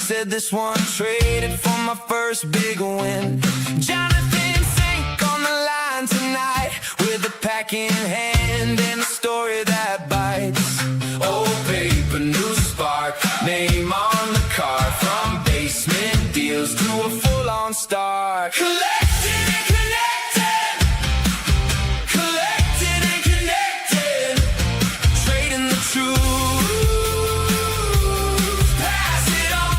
said this one traded for my first big win. Jonathan Fink on the line tonight with a pack in hand and a story that bites. Old paper, new spark, name on the card. From basement deals to a full-on start. Collected and connected, collected and connected, trading the truth, pass it on.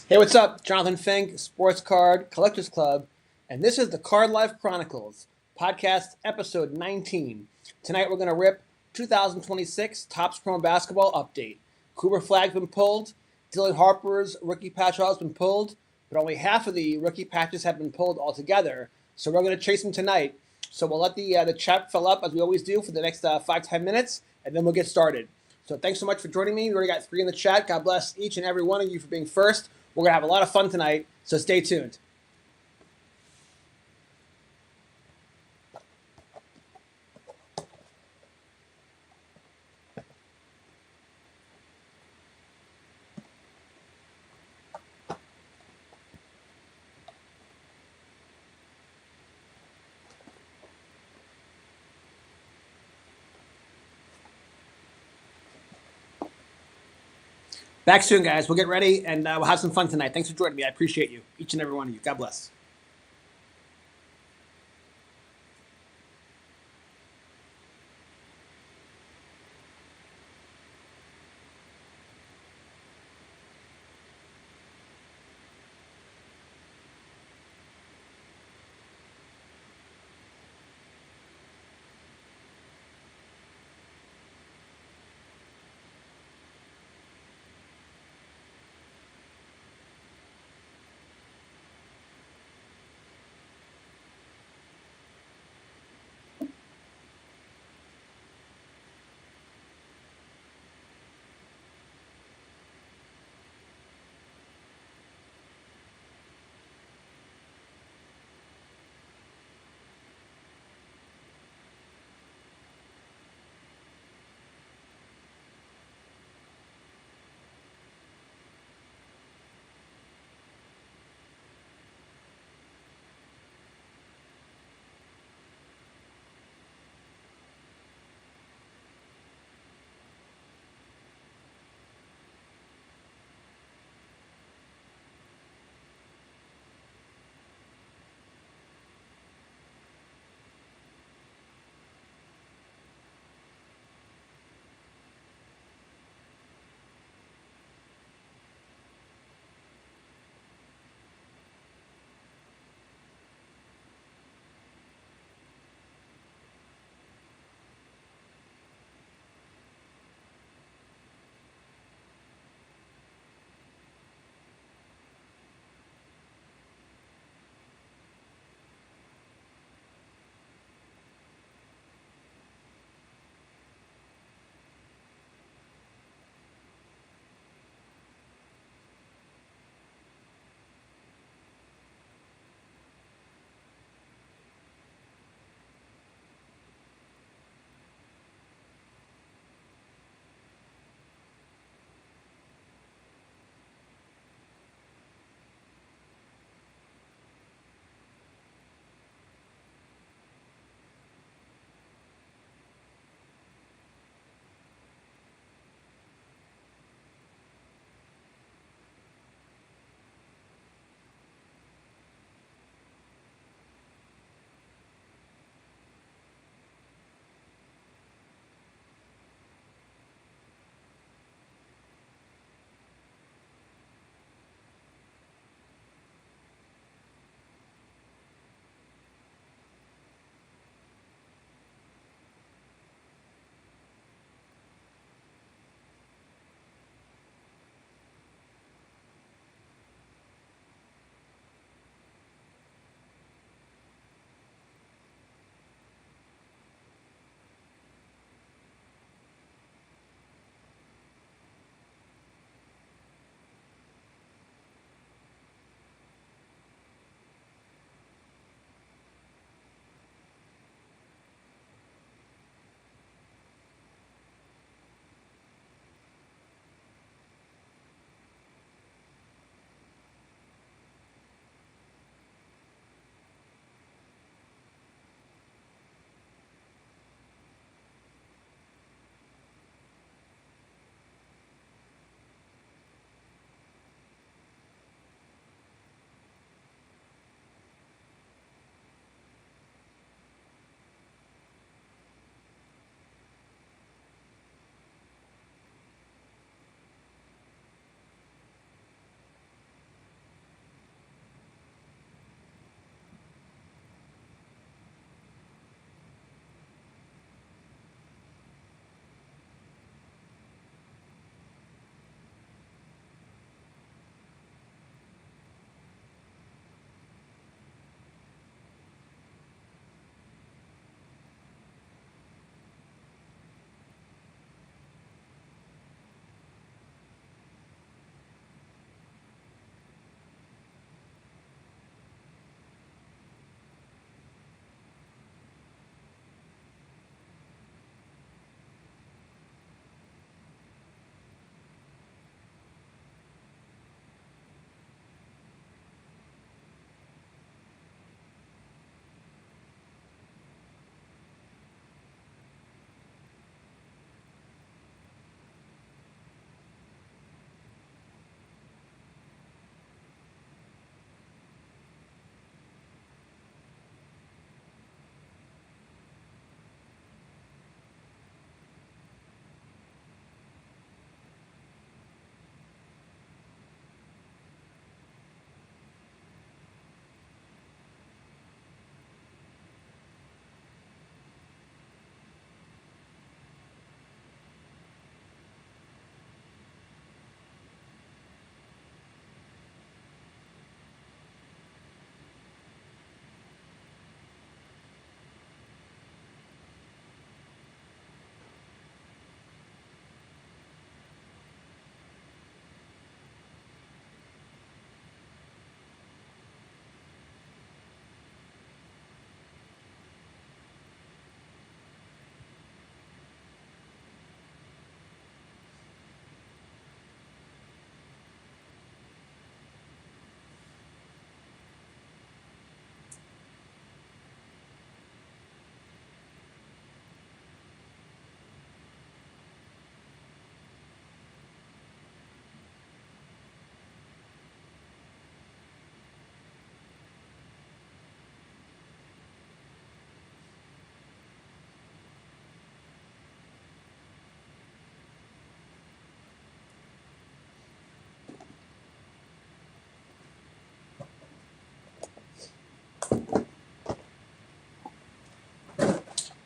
Hey, what's up? Jonathan Fink, Sports Card Collectors Club, and this is the Card Life Chronicles, podcast episode 19. Tonight we're going to rip 2026 Topps Chrome Basketball Update. Cooper Flag's been pulled, Dylan Harper's rookie patch has been pulled, but only half of the rookie patches have been pulled altogether, so we're going to chase them tonight. So we'll let the chat fill up, as we always do, for the next 5-10 minutes, and then we'll get started. So thanks so much for joining me. We already got 3 in the chat. God bless each and every one of you for being first. We're going to have a lot of fun tonight, so stay tuned. Back soon, guys. We'll get ready, and we'll have some fun tonight. Thanks for joining me. I appreciate you, each and every one of you. God bless.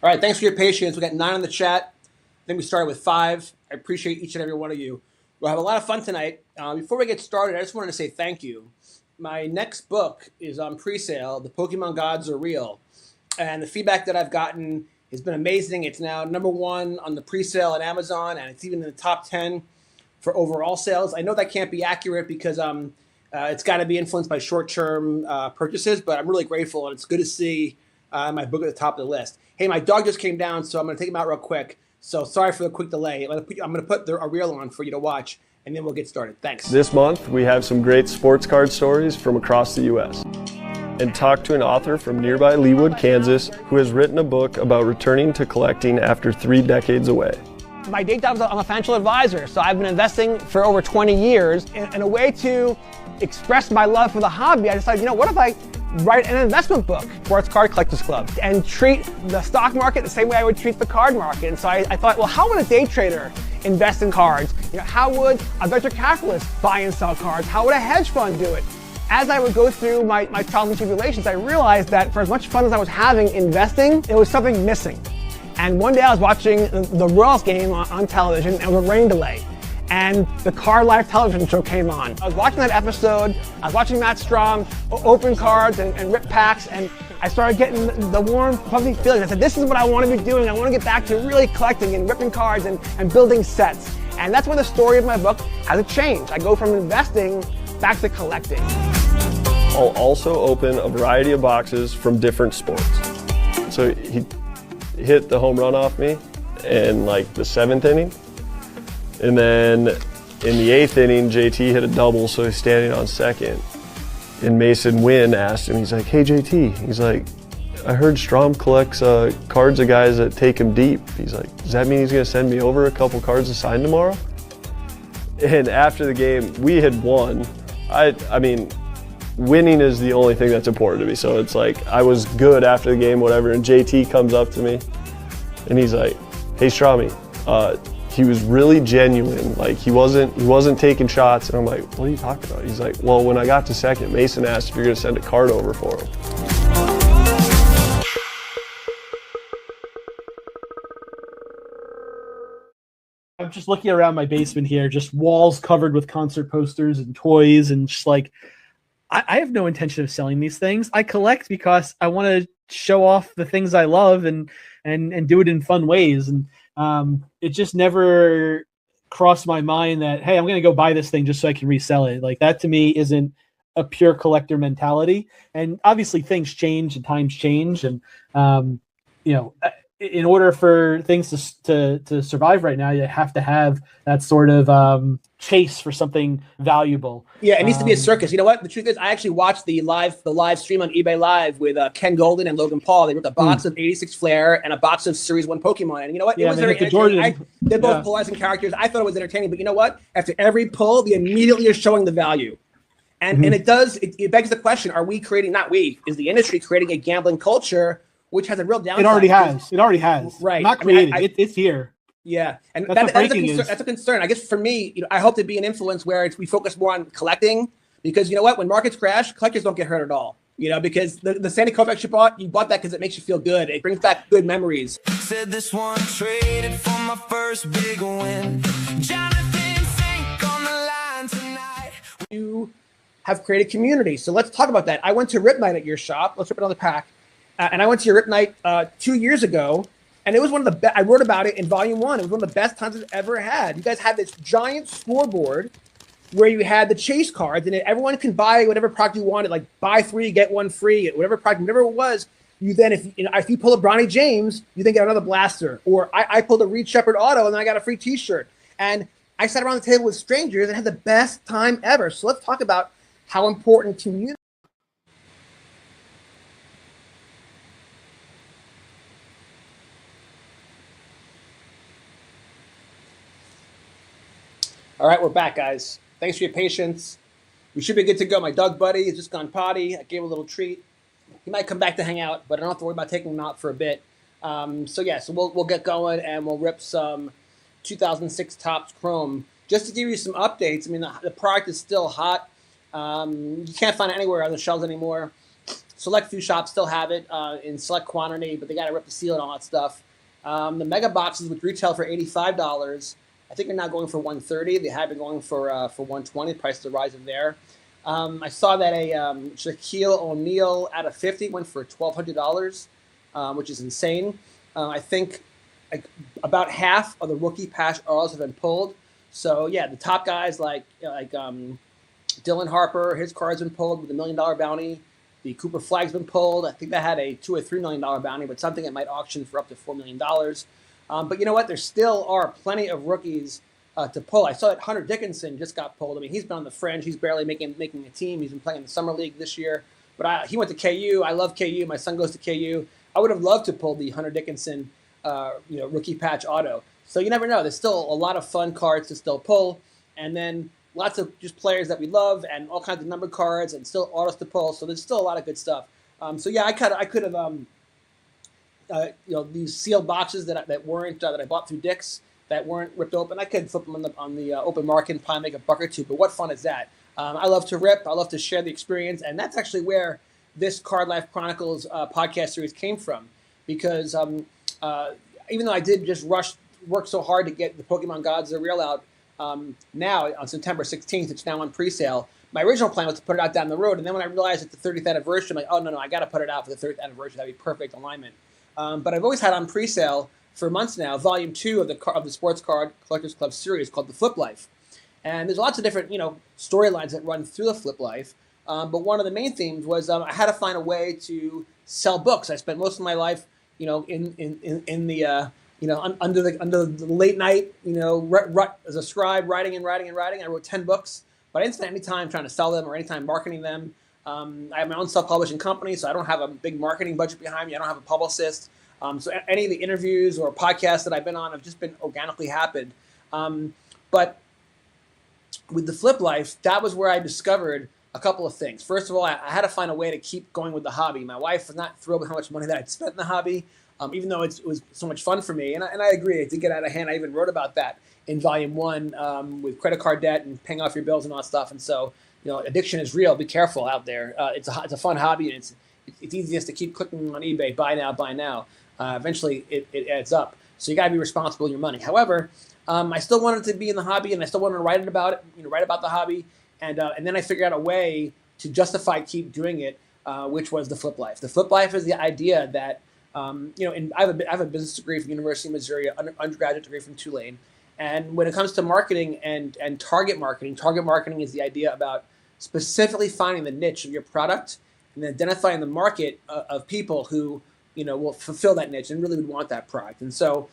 All right, thanks for your patience. We got 9 in the chat. I think we started with 5. I appreciate each and every one of you. We'll have a lot of fun tonight. Before we get started, I just wanted to say thank you. My next book is on pre-sale. The Pokemon Gods Are Real. And the feedback that I've gotten has been amazing. It's now #1 on the pre-sale at Amazon, and it's even in the top 10 for overall sales. I know that can't be accurate because it's got to be influenced by short-term purchases, but I'm really grateful, and it's good to see my book at the top of the list. Hey, my dog just came down, so I'm going to take him out real quick. So sorry for the quick delay. I'm going to put a reel on for you to watch, and then we'll get started. Thanks. This month, we have some great sports card stories from across the U.S. and talk to an author from nearby Leawood, Kansas, who has written a book about returning to collecting after 3 decades away. My day job is I'm a financial advisor, so I've been investing for over 20 years. In a way to express my love for the hobby, I decided, what if I write an investment book, Sports Card Collectors Club, and treat the stock market the same way I would treat the card market. And so I thought, well, how would a day trader invest in cards? How would a venture capitalist buy and sell cards? How would a hedge fund do it? As I would go through my trials and tribulations, I realized that for as much fun as I was having investing, there was something missing. And one day I was watching the Royals game on television, and it was a rain delay. And the Card Life television show came on. I was watching that episode, I was watching Matt Strom open cards and rip packs, and I started getting the warm, fuzzy feeling. I said, this is what I want to be doing. I want to get back to really collecting and ripping cards and building sets. And that's when the story of my book has changed. I go from investing back to collecting. I'll also open a variety of boxes from different sports. So he hit the home run off me in like the 7th inning. And then in the 8th inning, JT hit a double, so he's standing on second. And Mason Wynn asked him, he's like, hey JT, he's like, I heard Strom collects cards of guys that take him deep. He's like, does that mean he's gonna send me over a couple cards to sign tomorrow? And after the game, we had won. I mean, winning is the only thing that's important to me. So it's like, I was good after the game, whatever, and JT comes up to me and he's like, hey Stromy, he was really genuine. Like he wasn't taking shots. And I'm like, what are you talking about? He's like, well, when I got to second, Mason asked if you're gonna send a card over for him. I'm just looking around my basement here, just walls covered with concert posters and toys, and just like, I have no intention of selling these things. I collect because I want to show off the things I love and do it in fun ways. And it just never crossed my mind that, hey, I'm going to go buy this thing just so I can resell it. Like that to me isn't a pure collector mentality. And obviously things change and times change. And, in order for things to survive right now, you have to have that sort of chase for something valuable. Yeah, it needs to be a circus. You know what? The truth is, I actually watched the live stream on eBay Live with Ken Golden and Logan Paul. They ripped a box of 86 Flair and a box of Series 1 Pokemon. And you know what? It was very entertaining. They're both polarizing characters. I thought it was entertaining. But you know what? After every pull, they immediately are showing the value. And and it begs the question, are we creating, not we, is the industry creating a gambling culture which has a real downside? It already has. Right. Not created. It's here. Yeah, and that's a concern. I guess for me, I hope to be an influence where we focus more on collecting, because you know what, when markets crash, collectors don't get hurt at all. Because the Sandy Koufax you bought that because it makes you feel good. It brings back good memories. Said this one traded for my first big win. Jonathan Fink on the line tonight. You have created community, so let's talk about that. I went to Rip Night at your shop. Let's rip another pack. And I went to your Rip Night 2 years ago, and it was one of the best. I wrote about it in Volume 1. It was one of the best times I've ever had. You guys had this giant scoreboard where you had the chase cards, and everyone can buy whatever product you wanted, like buy 3, get 1 free, whatever product, whatever it was. You then, if you pull a Bronny James, you then get another blaster. Or I pulled a Reed Shepherd auto, and then I got a free T-shirt. And I sat around the table with strangers and had the best time ever. So let's talk about how important community. All right, we're back, guys. Thanks for your patience. We should be good to go. My dog buddy has just gone potty. I gave him a little treat. He might come back to hang out, but I don't have to worry about taking him out for a bit. So we'll get going, and we'll rip some 2006 Topps Chrome. Just to give you some updates, I mean, the product is still hot. You can't find it anywhere on the shelves anymore. select few shops still have it in select quantity, but they got to rip the seal and all that stuff. The mega boxes, which retail for $85, I think are now going for $130. They have been going for $120. Price the rise of there. I saw that a Shaquille O'Neal out of 50 went for $1,200, which is insane. I think about half of the rookie patch autos have been pulled. So yeah, the top guys like Dylan Harper, his card's been pulled with $1 million bounty. The Cooper Flag's been pulled. I think that had a $2 or $3 million bounty, but something that might auction for up to $4 million. But you know what? There still are plenty of rookies to pull. I saw that Hunter Dickinson just got pulled. I mean, he's been on the fringe. He's barely making a team. He's been playing in the summer league this year. But he went to KU. I love KU. My son goes to KU. I would have loved to pull the Hunter Dickinson, rookie patch auto. So you never know. There's still a lot of fun cards to still pull, and then lots of just players that we love, and all kinds of numbered cards, and still autos to pull. So there's still a lot of good stuff. So yeah, I could have these sealed boxes that weren't that I bought through Dick's that weren't ripped open. I could flip them on the open market and probably make a buck or two. But what fun is that? I love to rip. I love to share the experience, and that's actually where this Card Life Chronicles podcast series came from. Because even though I did just work so hard to get the Pokemon Gods of the Real out, now on September 16th, it's now on pre-sale. My original plan was to put it out down the road, and then when I realized it's the 30th anniversary, I'm like, oh no, I got to put it out for the 30th anniversary. That'd be perfect alignment. But I've always had on pre-sale for months now, Volume 2 of the Sports Card Collectors Club series called the Flip Life, and there's lots of different storylines that run through the Flip Life. But one of the main themes was I had to find a way to sell books. I spent most of my life, in the under the late night, as a scribe, writing and writing and writing. I wrote 10 books, but I didn't spend any time trying to sell them or any time marketing them. I have my own self-publishing company, so I don't have a big marketing budget behind me. I don't have a publicist. So any of the interviews or podcasts that I've been on have just been organically happened. But with the Flip Life, that was where I discovered a couple of things. First of all, I had to find a way to keep going with the hobby. My wife was not thrilled with how much money that I'd spent in the hobby, even though it was so much fun for me. And I agree, it did get out of hand. I even wrote about that in Volume 1 with credit card debt and paying off your bills and all that stuff. And so, addiction is real. Be careful out there. It's a fun hobby, and it's easiest to keep clicking on eBay, buy now. Eventually, it adds up. So you got to be responsible with your money. However, I still wanted to be in the hobby, and I still wanted to write about the hobby. And then I figured out a way to justify keep doing it, which was the Flip Life. The Flip Life is the idea that, and I have a business degree from University of Missouri, an undergraduate degree from Tulane. And when it comes to marketing and target marketing is the idea about specifically finding the niche of your product and identifying the market of people who, will fulfill that niche and really would want that product. And so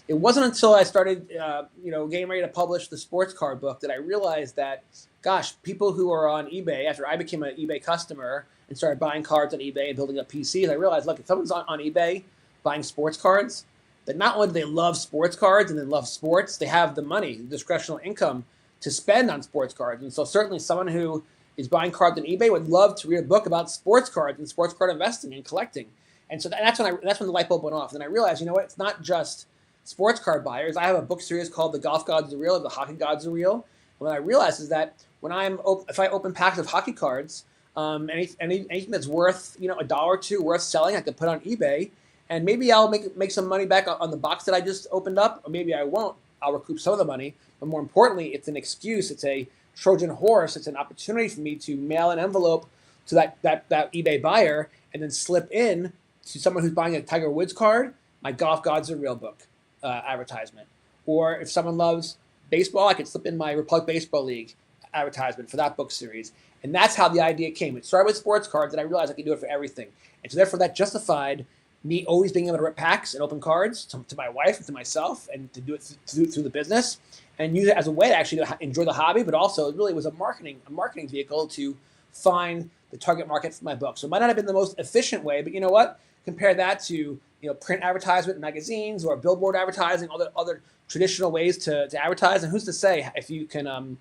it wasn't until I started, getting ready to publish the sports card book that I realized that, gosh, people who are on eBay, after I became an eBay customer and started buying cards on eBay and building up PCs, I realized, look, if someone's on eBay buying sports cards, that not only do they love sports cards and they love sports, they have the money, the discretionary income to spend on sports cards. And so certainly someone who is buying cards on eBay would love to read a book about sports cards and sports card investing and collecting. And so that's when the light bulb went off. And I realized, it's not just sports card buyers. I have a book series called The Golf Gods Are Real, or The Hockey Gods Are Real. And what I realized is that if I open packs of hockey cards, anything that's worth $1 or $2 worth selling, I could put on eBay, and maybe I'll make some money back on the box that I just opened up, or maybe I won't. I'll recoup some of the money. But more importantly, it's an excuse. It's a Trojan horse. It's an opportunity for me to mail an envelope to that eBay buyer and then slip in to someone who's buying a Tiger Woods card, my Golf Gods Are Real book advertisement. Or if someone loves baseball, I could slip in my Republic Baseball League advertisement for that book series. And that's how the idea came. It started with sports cards, and I realized I could do it for everything. And so therefore that justified me always being able to rip packs and open cards to my wife and to myself, and to do it through the business, and use it as a way to actually enjoy the hobby, but also it really was a marketing vehicle to find the target market for my book. So it might not have been the most efficient way, but you know what? Compare that to print advertisement in magazines or billboard advertising, other traditional ways to advertise, and who's to say if you can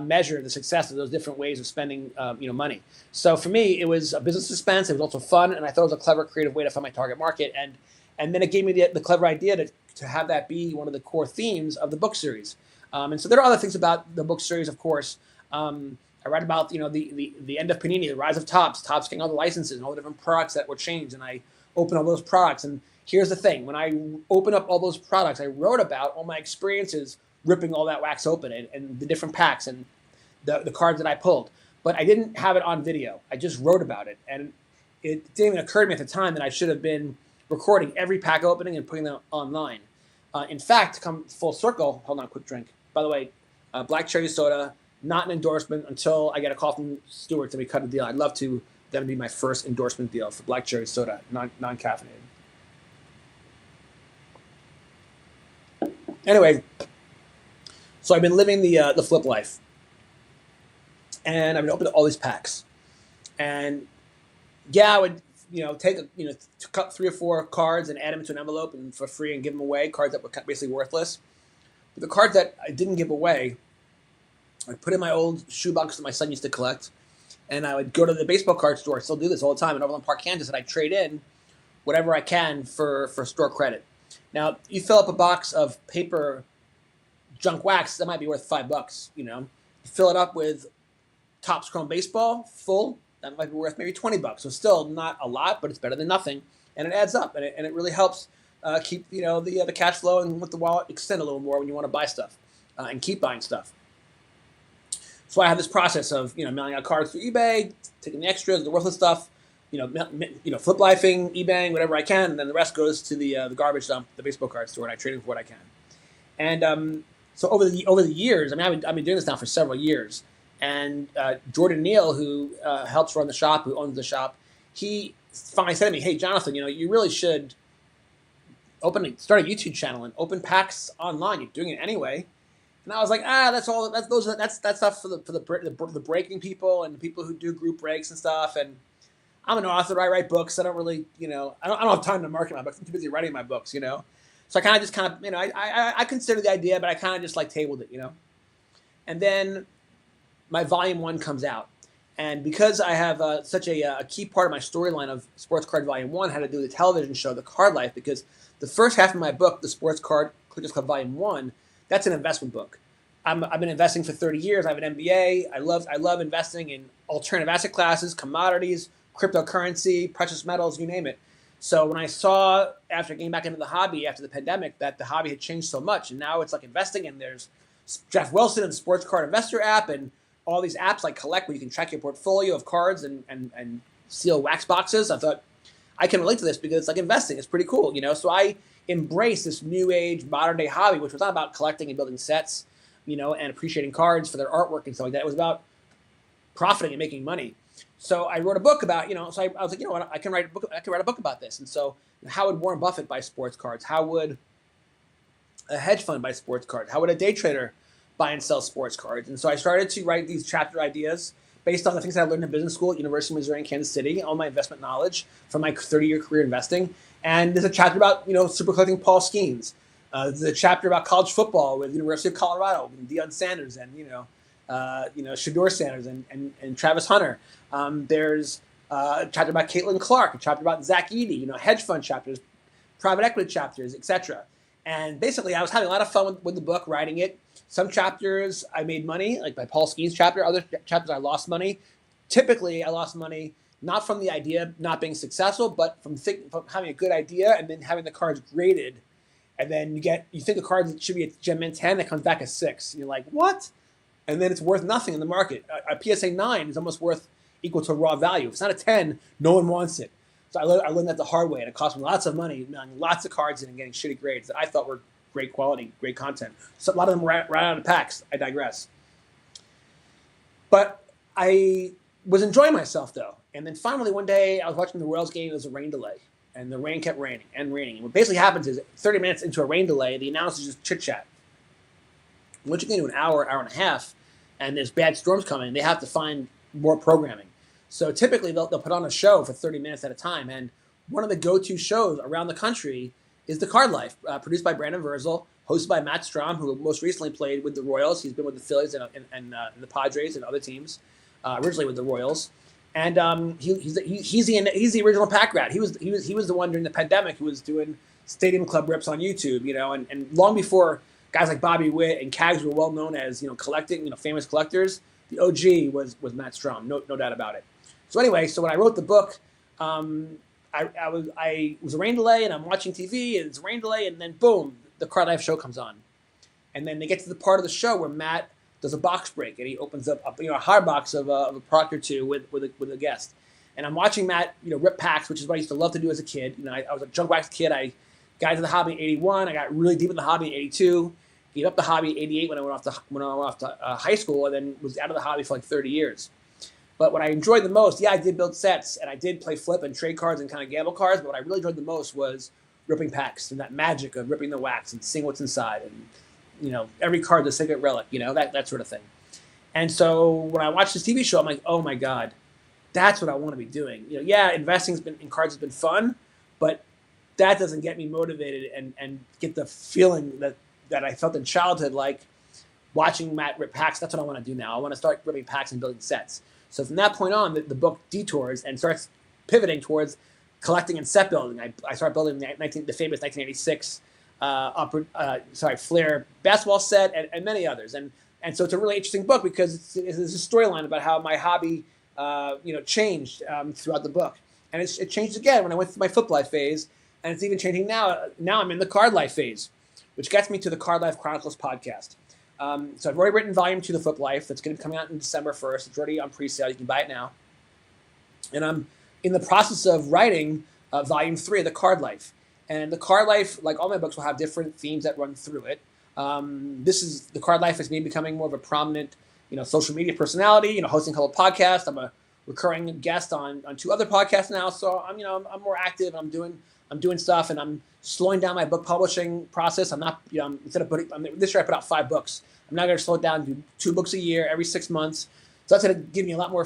measure the success of those different ways of spending money. So for me, it was a business expense. It was also fun, and I thought it was a clever, creative way to find my target market. And then it gave me the clever idea to have that be one of the core themes of the book series. And so there are other things about the book series, of course. I I write about, the end of Panini, the rise of Topps getting all the licenses and all the different products that were changed, and I open all those products. And here's the thing: when I open up all those products, I wrote about all my experiences ripping all that wax open and the different packs and the cards that I pulled. But I didn't have it on video. I just wrote about it, and it didn't even occur to me at the time that I should have been recording every pack opening and putting them online. In fact, to come full circle, hold on, quick drink. By the way, black cherry soda, not an endorsement until I get a call from Stewart to be cut a deal. I'd love to that would be my first endorsement deal for black cherry soda, non-caffeinated. Anyway, so I've been living the flip life, and I've been opening all these packs, and yeah, I would take to cut 3 or 4 cards and add them to an envelope and for free and give them away, cards that were basically worthless. But the cards that I didn't give away, I put in my old shoebox that my son used to collect, and I would go to the baseball card store. I still do this all the time in Overland Park, Kansas, and I trade in whatever I can for store credit. Now, you fill up a box of paper junk wax, that might be worth $5. You fill it up with Topps Chrome Baseball full, that might be worth maybe $20. So still not a lot, but it's better than nothing, and it adds up, and it really helps keep the cash flow and let the wallet extend a little more when you want to buy stuff and keep buying stuff. So I have this process of mailing out cards through eBay, taking the extras, the worthless stuff, flip lifing, eBaying, whatever I can, and then the rest goes to the garbage dump, the baseball card store, and I trade it for what I can. And so over the years, I've been doing this now for several years. And Jordan Neal, who helps run the shop, who owns the shop, he finally said to me, "Hey, Jonathan, you really should start a YouTube channel and open packs online. You're doing it anyway." And I was like, that's stuff for the breaking people and the people who do group breaks and stuff. And I'm an author. I write books. I don't really, I don't have time to market my books. I'm too busy writing my books, So I kind of I considered the idea, but I kind of just tabled it, And then my volume 1 comes out. And because I have such a key part of my storyline of Sports Card Volume 1 had to do with the television show, The Card Life, because the first half of my book, The Sports Card Collectors Club Volume 1, that's an investment book. I've been investing for 30 years. I have an MBA. I love investing in alternative asset classes, commodities, cryptocurrency, precious metals, you name it. So when I saw, after getting back into the hobby after the pandemic, that the hobby had changed so much, and now it's like investing, and there's Jeff Wilson and Sports Card Investor app, and all these apps like Collect, where you can track your portfolio of cards and seal wax boxes. I thought, I can relate to this because it's like investing. It's pretty cool, So I embraced this new age, modern day hobby, which was not about collecting and building sets, and appreciating cards for their artwork and stuff like that. It was about profiting and making money. So I wrote a book about, so I was like, what, I can write a book about this. And so how would Warren Buffett buy sports cards? How would a hedge fund buy sports cards? How would a day trader buy and sell sports cards? And so I started to write these chapter ideas based on the things that I learned in business school at University of Missouri in Kansas City, all my investment knowledge from my 30-year career investing. And there's a chapter about, super collecting Paul Skeens. There's a chapter about college football with the University of Colorado, and Deion Sanders and, Shador Sanders and Travis Hunter. There's a chapter about Caitlin Clark, a chapter about Zach Edey, hedge fund chapters, private equity chapters, etc. And basically, I was having a lot of fun with the book, writing it. Some chapters I made money, like my Paul Skeens chapter. Other chapters I lost money. Typically, I lost money not from the idea not being successful, but from having a good idea and then having the cards graded. And then you think the card should be a Gem Mint 10, it comes back a 6. And you're like, what? And then it's worth nothing in the market. A PSA 9 is almost equal to raw value. If it's not a 10, no one wants it. So I learned that the hard way, and it cost me lots of money, lots of cards in and getting shitty grades that I thought were great quality, great content. So a lot of them were right out of packs. I digress. But I was enjoying myself, though. And then finally one day I was watching the Royals game. There was a rain delay. And the rain kept raining and raining. And what basically happens is 30 minutes into a rain delay, the announcers just chit-chat. Once you get into an hour and a half, and there's bad storms coming, they have to find more programming. So typically they'll put on a show for 30 minutes at a time. And one of the go-to shows around the country is The Card Life, produced by Brandon Verzel, hosted by Matt Strom, who most recently played with the Royals. He's been with the Phillies and the Padres and other teams, originally with the Royals. And he's the original pack rat. He was the one during the pandemic who was doing Stadium Club rips on YouTube, and long before guys like Bobby Witt and Cags were well known as collecting, famous collectors. the OG was Matt Strom, no doubt about it. So anyway, so when I wrote the book, I was a rain delay, and I'm watching TV, and it's a rain delay, and then boom, the Card Life show comes on, and then they get to the part of the show where Matt does a box break, and he opens up a hard box of a product or two with a guest, and I'm watching Matt rip packs, which is what I used to love to do as a kid. I was a junk wax kid. I got into the hobby in '81. I got really deep in the hobby in '82. Gave up the hobby in '88 when I went off to high school, and then was out of the hobby for like 30 years. But what I enjoyed the most, I did build sets, and I did play flip and trade cards and kind of gamble cards, but what I really enjoyed the most was ripping packs and that magic of ripping the wax and seeing what's inside, and every card's a sacred relic, that sort of thing. And so when I watched this TV show, I'm like, oh my God, that's what I want to be doing. Investing in cards has been fun, but that doesn't get me motivated and get the feeling that I felt in childhood, like watching Matt rip packs. That's what I want to do now. I want to start ripping packs and building sets. So from that point on, the book detours and starts pivoting towards collecting and set building. I started building the famous 1986 Flair basketball set and many others. And so it's a really interesting book because it's a storyline about how my hobby changed throughout the book. And it changed again when I went through my Flip Life phase, and it's even changing now. Now I'm in the Card Life phase, which gets me to the Card Life Chronicles podcast. So I've already written volume 2 of the Flip Life. That's going to be coming out in December 1st. It's already on pre-sale. You can buy it now. And I'm in the process of writing volume 3 of the Card Life. And the Card Life, like all my books, will have different themes that run through it. The Card Life is me becoming more of a prominent, social media personality, hosting a couple of podcasts. I'm a recurring guest on 2 other podcasts now. So I'm more active. I'm doing stuff, and I'm slowing down my book publishing process. I'm not, this year I put out 5 books. I'm now going to slow it down and do 2 books a year every 6 months. So that's going to give me a lot more,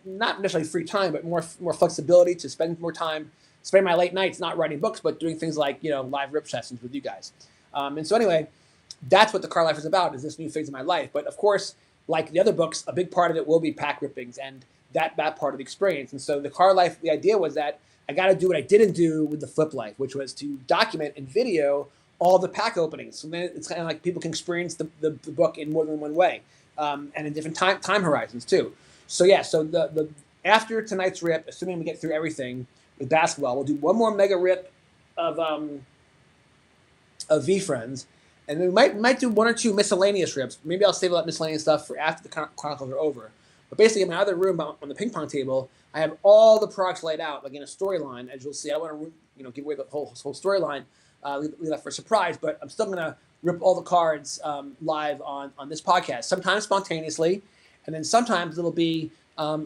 not necessarily free time, but more flexibility to spend more time, spend my late nights not writing books, but doing things like, live rip sessions with you guys. And so anyway, that's what the Card Life is about, is this new phase of my life. But of course, like the other books, a big part of it will be pack rippings and that part of the experience. And so the Card Life, the idea was that I got to do what I didn't do with the Flip Life, which was to document and video all the pack openings. So then it's kind of like people can experience the book in more than one way, and in different time horizons too. So the after tonight's rip, assuming we get through everything with basketball, we'll do one more mega rip of V Friends, and then we might do 1 or 2 miscellaneous rips. Maybe I'll save all that miscellaneous stuff for after the Chronicles are over. But basically, in my other room on the ping pong table, I have all the products laid out, like in a storyline, as you'll see. I want to, give away the whole storyline, leave that for a surprise. But I'm still going to rip all the cards live on this podcast. Sometimes spontaneously, and then sometimes it'll be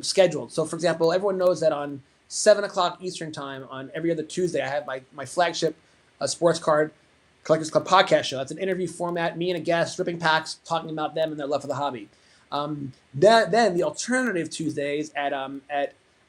scheduled. So, for example, everyone knows that on 7:00 Eastern time on every other Tuesday, I have my flagship sports card Collectors Club podcast show. It's an interview format, me and a guest ripping packs, talking about them and their love for the hobby. Then the alternative Tuesdays at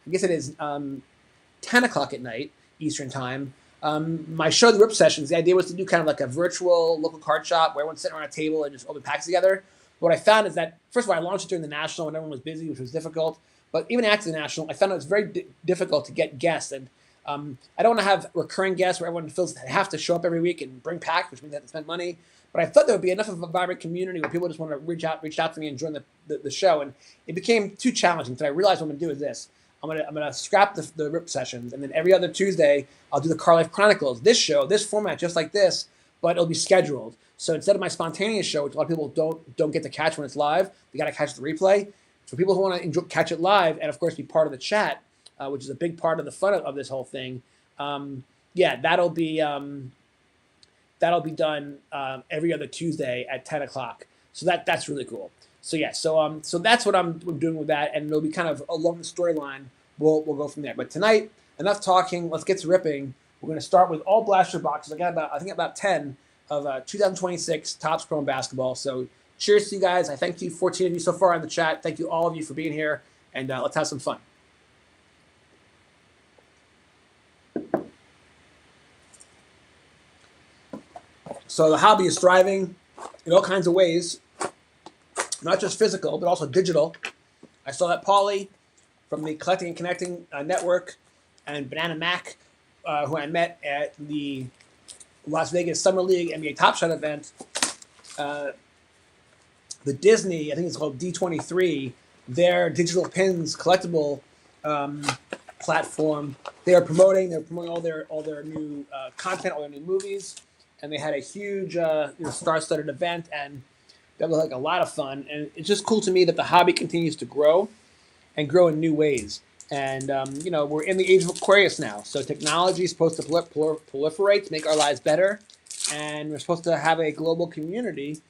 I guess it is 10:00 at night Eastern time. My show, The Rip Sessions, the idea was to do kind of like a virtual local card shop where everyone's sitting around a table and just open packs together. What I found is that, first of all, I launched it during the National when everyone was busy, which was difficult. But even after the National, I found it was very difficult to get guests. And I don't want to have recurring guests where everyone feels they have to show up every week and bring packs, which means they have to spend money. But I thought there would be enough of a vibrant community where people just want to reach out to me and join the show. And it became too challenging. So I realized what I'm going to do is this. I'm gonna scrap the rip sessions, and then every other Tuesday I'll do the Card Life Chronicles. This show, this format, just like this, but it'll be scheduled. So instead of my spontaneous show, which a lot of people don't get to catch when it's live, they got to catch the replay. So people who want to catch it live and of course be part of the chat, which is a big part of the fun of this whole thing. That'll be done every other Tuesday at 10:00. So that's really cool. So that's what I'm doing with that, and it'll be kind of along the storyline. We'll go from there. But tonight, enough talking. Let's get to ripping. We're going to start with all blaster boxes. I got about 10 of 2026 Topps Chrome basketball. So cheers to you guys. I thank you, 14 of you so far in the chat. Thank you all of you for being here, and let's have some fun. So the hobby is thriving in all kinds of ways. Not just physical, but also digital. I saw that Paulie from the Collecting and Connecting Network and Banana Mac, who I met at the Las Vegas Summer League NBA Top Shot event, the Disney, I think it's called D23, their digital pins collectible platform. They're promoting all their new content, all their new movies, and they had a huge star-studded event, and that was like a lot of fun. And it's just cool to me that the hobby continues to grow and grow in new ways. And we're in the age of Aquarius now, so technology is supposed to proliferate to make our lives better, and we're supposed to have a global community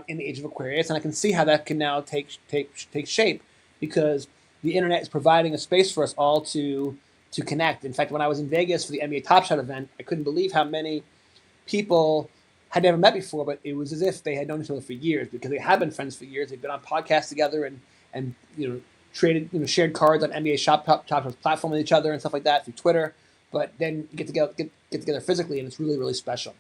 in the age of Aquarius. And I can see how that can now take shape, because the internet is providing a space for us all to connect. In fact, when I was in Vegas for the NBA Top Shot event, I couldn't believe how many people had never met before, but it was as if they had known each other for years, because they have been friends for years. They've been on podcasts together and traded shared cards on NBA Top Shot's platform with each other and stuff like that through Twitter. But then get together physically, and it's really, really special.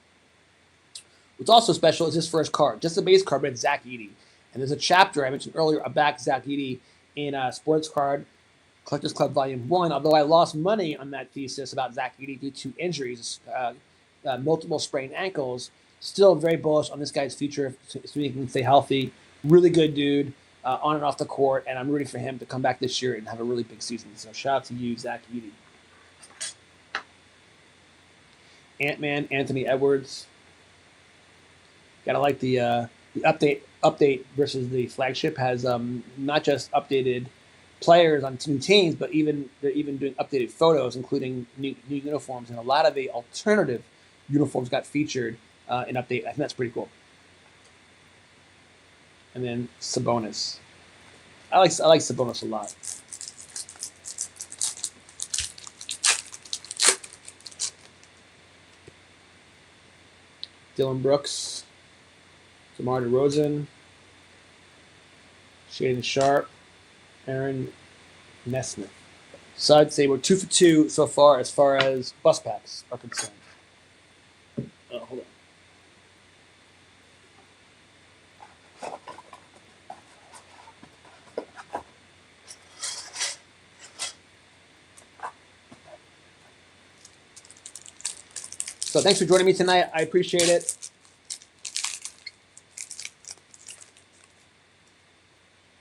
What's also special is this first card, just the base card, but it's Zach Edey. And there's a chapter I mentioned earlier about Zach Edey in Sports Card Collectors Club Volume 1, although I lost money on that thesis about Zach Edey due to injuries, multiple sprained ankles. Still very bullish on this guy's future, so he can stay healthy. Really good dude, on and off the court, and I'm rooting for him to come back this year and have a really big season. So shout out to you, Zach Edey. Ant-Man, Anthony Edwards. Gotta like the update versus the flagship has not just updated players on new teams, but they're even doing updated photos, including new uniforms, and a lot of the alternative uniforms got featured in update. I think that's pretty cool. And then Sabonis. I like Sabonis a lot. Dylan Brooks, DeMar DeRozan, Shaden Sharp, Aaron Nesmith. So I'd say we're 2 for 2 so far as bus packs are concerned. Hold on. So thanks for joining me tonight. I appreciate it.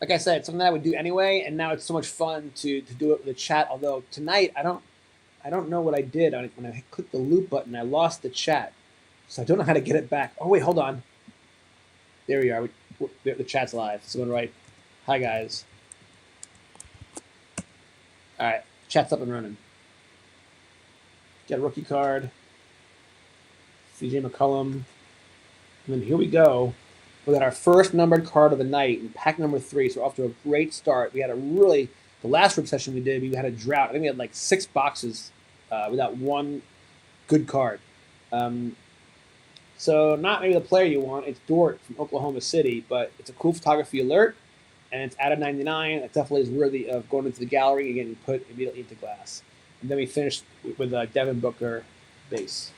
Like I said, it's something that I would do anyway, and now it's so much fun to do it with the chat. Although tonight I don't know what I did when I clicked the loop button. I lost the chat, so I don't know how to get it back. Oh wait, hold on. There we are. The chat's live. So I'm gonna write, "Hi guys." All right, chat's up and running. Get a rookie card. CJ McCollum. And then here we go. We got our first numbered card of the night in pack number 3. So we're off to a great start. We had the last rip session we did, we had a drought. I think we had like 6 boxes without one good card. So not maybe the player you want. It's Dort from Oklahoma City, but it's a cool photography alert, and it's out of 99. It definitely is worthy of going into the gallery and getting put immediately into glass. And then we finished with a Devin Booker base.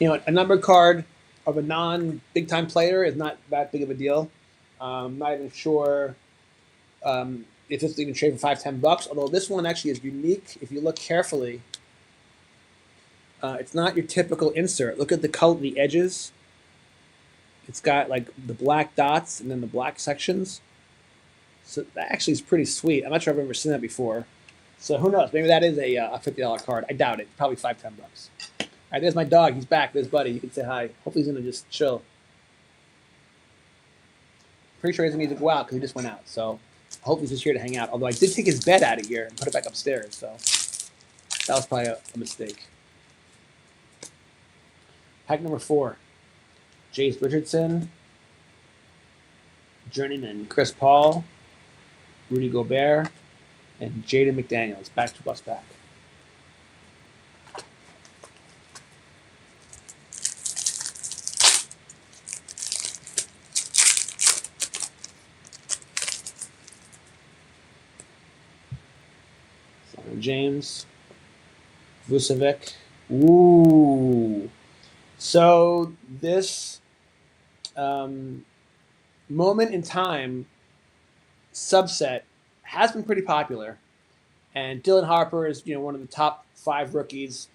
A numbered card of a non-big-time player is not that big of a deal. Not even sure if this even trade for $5-10. Although this one actually is unique. If you look carefully, it's not your typical insert. Look at the edges. It's got like the black dots and then the black sections. So that actually is pretty sweet. I'm not sure I've ever seen that before. So who knows? Maybe that is a $50 card. I doubt it. Probably $5-10. All right, there's my dog. He's back. There's Buddy. You can say hi. Hopefully he's going to just chill. Pretty sure he doesn't need to go out because he just went out. So hopefully he's just here to hang out. Although I did take his bed out of here and put it back upstairs. So that was probably a mistake. Pack number 4. Jace Richardson. Journeyman Chris Paul. Rudy Gobert. And Jaden McDaniels. Back to bus pack. James Vucevic. Ooh. So this moment in time subset has been pretty popular, and Dylan Harper is one of the top 5 rookies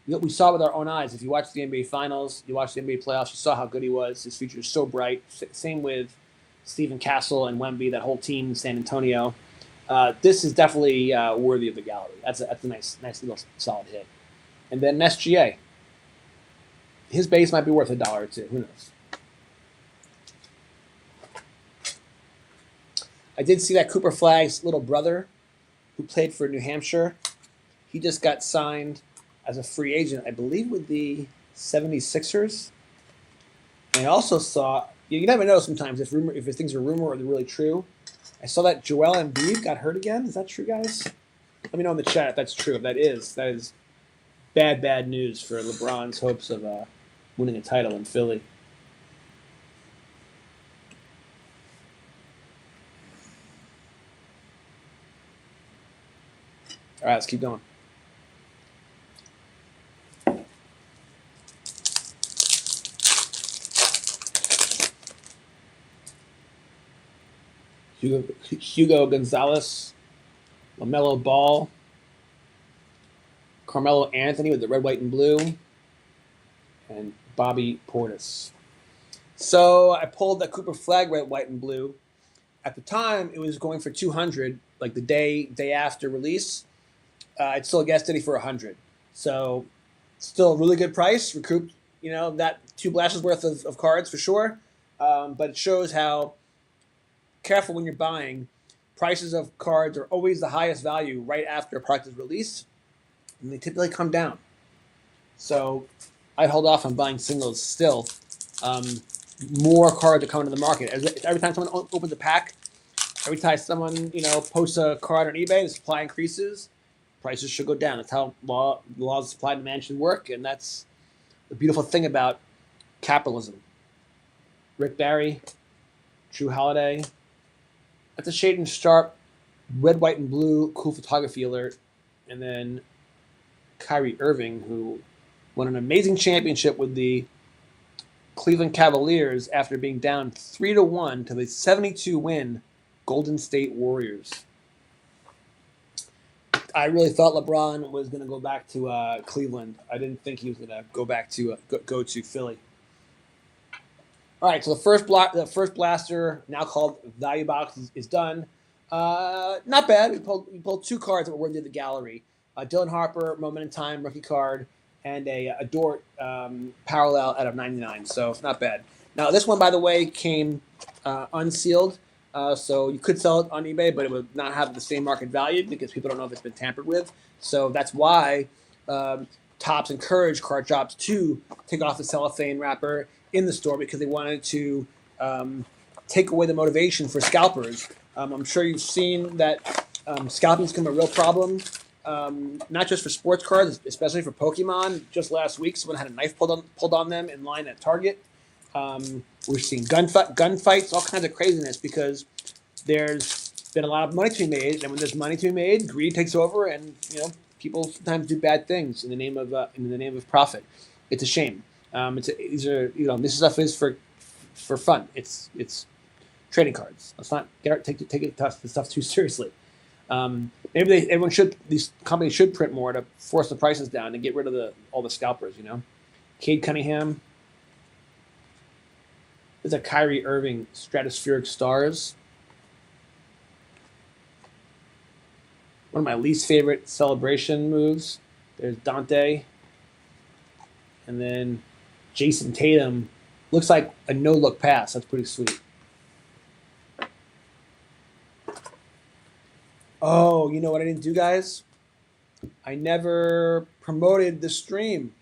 we saw it with our own eyes. If you watch the NBA Finals, you watch the NBA playoffs, you saw how good he was. His future is so bright. Same with Stephen Castle and Wemby, that whole team in San Antonio. This is definitely worthy of the gallery. That's a nice little solid hit. And then SGA. His base might be worth $1 or $2. Who knows? I did see that Cooper Flagg's little brother, who played for New Hampshire, he just got signed as a free agent, I believe, with the 76ers. And I also saw, you never know sometimes if things are rumor or they're really true. I saw that Joel Embiid got hurt again. Is that true, guys? Let me know in the chat if that's true. If that is bad news for LeBron's hopes of winning a title in Philly. All right, let's keep going. Hugo Gonzalez, LaMelo Ball, Carmelo Anthony with the red, white, and blue, and Bobby Portis. So I pulled that Cooper Flag red, white, and blue. At the time, it was going for $200, like the day after release. I'd still guessed it for $100. So still a really good price. Recouped, that 2 blashes worth of cards for sure. But it shows how careful when you're buying. Prices of cards are always the highest value right after a product is released, and they typically come down. So I'd hold off on buying singles still. More cards are coming to the market. Every time someone opens a pack, every time someone posts a card on eBay, the supply increases. Prices should go down. That's how laws of supply and demand should work, and that's the beautiful thing about capitalism. Rick Barry, Drew Holiday. That's a shade and sharp, red, white, and blue, cool photography alert. And then Kyrie Irving, who won an amazing championship with the Cleveland Cavaliers after being down 3-1 to the 72-win Golden State Warriors. I really thought LeBron was going to go back to Cleveland. I didn't think he was going to go back to go to Philly. All right, so the first blaster, now called Value Box, is done. Not bad. We pulled 2 cards that were worthy of the gallery: Dylan Harper, Moment in Time rookie card, and a Dort parallel out of 99. So not bad. Now this one, by the way, came unsealed. So you could sell it on eBay, but it would not have the same market value because people don't know if it's been tampered with. So that's why Topps encouraged card shops to take off the cellophane wrapper in the store, because they wanted to take away the motivation for scalpers. I'm sure you've seen that scalping's become a real problem, not just for sports cards, especially for Pokemon. Just last week, someone had a knife pulled on them in line at Target. We're seeing gunfights, all kinds of craziness, because there's been a lot of money to be made, and when there's money to be made, greed takes over, and people sometimes do bad things in the name of profit. It's a shame. This stuff is for fun. It's trading cards. Let's not take this stuff too seriously. These companies should print more to force the prices down and get rid of all the scalpers. Cade Cunningham. There's a Kyrie Irving Stratospheric Stars. One of my least favorite celebration moves. There's Dante. And then Jason Tatum. Looks like a no-look pass. That's pretty sweet. Oh, you know what I didn't do, guys? I never promoted the stream.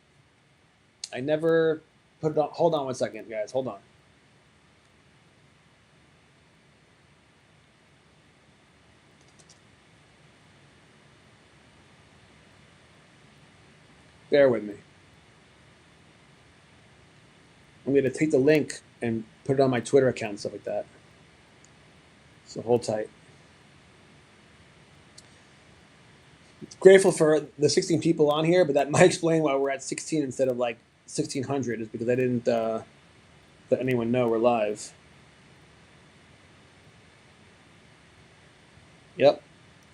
I never put it on. Hold on one second, guys. Hold on. Bear with me. I'm going to take the link and put it on my Twitter account and stuff like that. So hold tight. Grateful for the 16 people on here, but that might explain why we're at 16 instead of like 1,600, is because I didn't let anyone know we're live. Yep.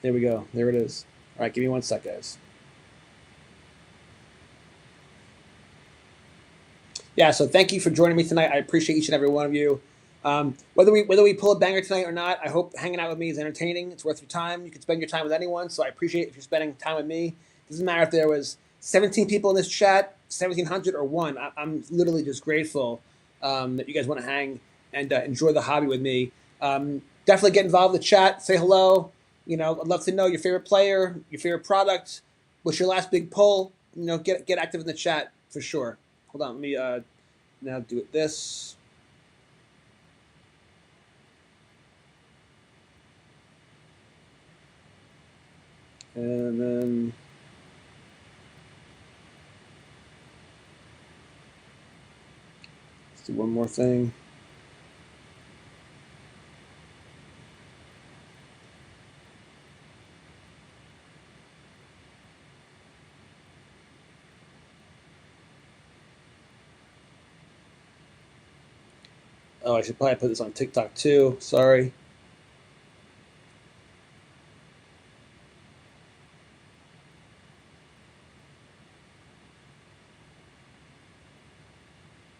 There we go. There it is. All right, give me 1 sec, guys. Yeah, so thank you for joining me tonight. I appreciate each and every one of you. Whether we pull a banger tonight or not, I hope hanging out with me is entertaining. It's worth your time. You can spend your time with anyone, so I appreciate if you're spending time with me. Doesn't matter if there was 17 people in this chat, 1,700 or one. I'm literally just grateful that you guys want to hang and enjoy the hobby with me. Definitely get involved in the chat. Say hello. You know, I'd love to know your favorite player, your favorite product. What's your last big pull? You know, get active in the chat for sure. Hold on, let me now do it this. And then let's do one more thing. Oh, I should probably put this on TikTok too. Sorry.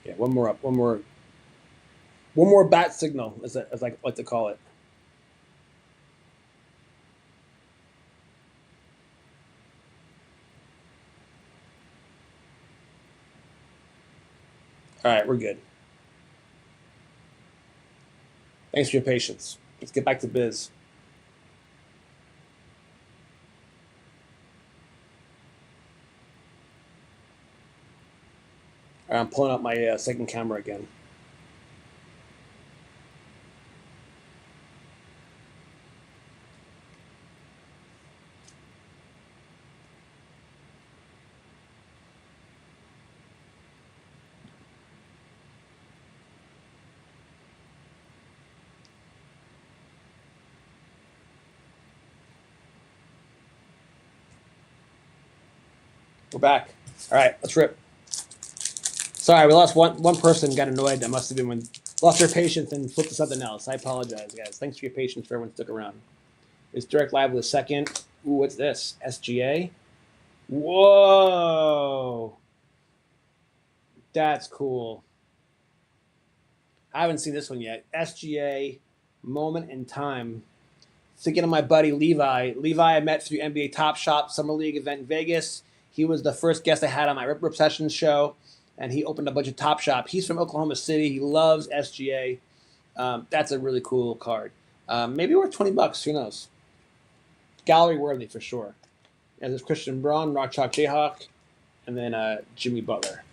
Yeah, one more up. One more bat signal, as I like to call it. All right, we're good. Thanks for your patience. Let's get back to biz. All right, I'm pulling up my second camera again. We're back. All right, let's rip. Sorry, we lost one person. Got annoyed. That must have been when lost their patience and flipped to something else. I apologize, guys. Thanks for your patience for everyone stuck around. It's direct live with a second. Ooh, what's this? SGA. Whoa, that's cool. I haven't seen this one yet. SGA, Moment in Time. Thinking of my buddy Levi. Levi I met through NBA Top Shop Summer League event in Vegas. He was the first guest I had on my Rip Sessions show, and he opened a bunch of Top Shop. He's from Oklahoma City. He loves SGA. That's a really cool card. Maybe worth $20. Who knows? Gallery worthy for sure. And there's Christian Braun, Rock Chalk Jayhawk, and then Jimmy Butler.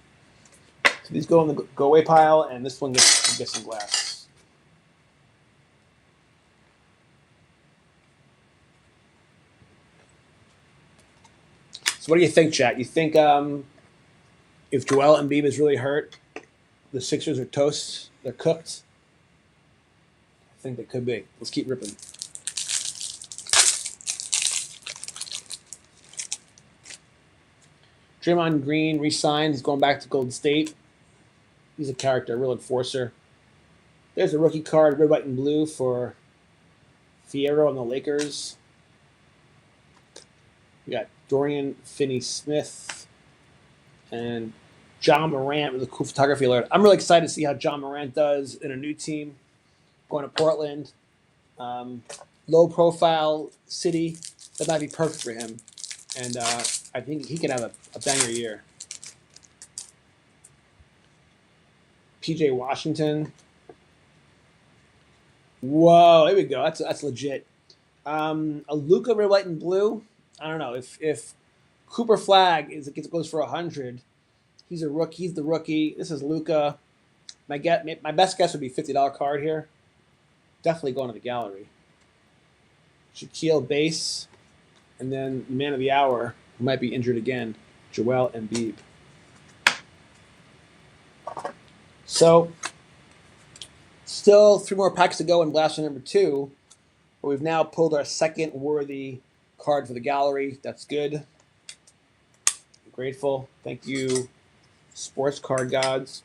So these go in the go away pile, and this one gets some glass. So what do you think, chat? You think if Joel Embiid is really hurt, the Sixers are toast? They're cooked? I think they could be. Let's keep ripping. Draymond Green re-signed. He's going back to Golden State. He's a character, a real enforcer. There's a rookie card, red, white, and blue for Fierro on the Lakers. We got Dorian Finney-Smith and John Morant with a cool photography alert. I'm really excited to see how John Morant does in a new team, going to Portland. Low-profile city. That might be perfect for him. And I think he can have a banger year. PJ Washington. Whoa, there we go. That's legit. A Luka red, white, and blue. I don't know if Cooper Flag goes for 100. He's a rookie. He's the rookie. This is Luka. My best guess would be $50 card here. Definitely going to the gallery. Shaquille Base, and then man of the hour, who might be injured again, Joel Embiid. So, still 3 more packs to go in Blaster number 2, but we've now pulled our second worthy card for the gallery. That's good. I'm grateful. Thank you, Sports Card Gods.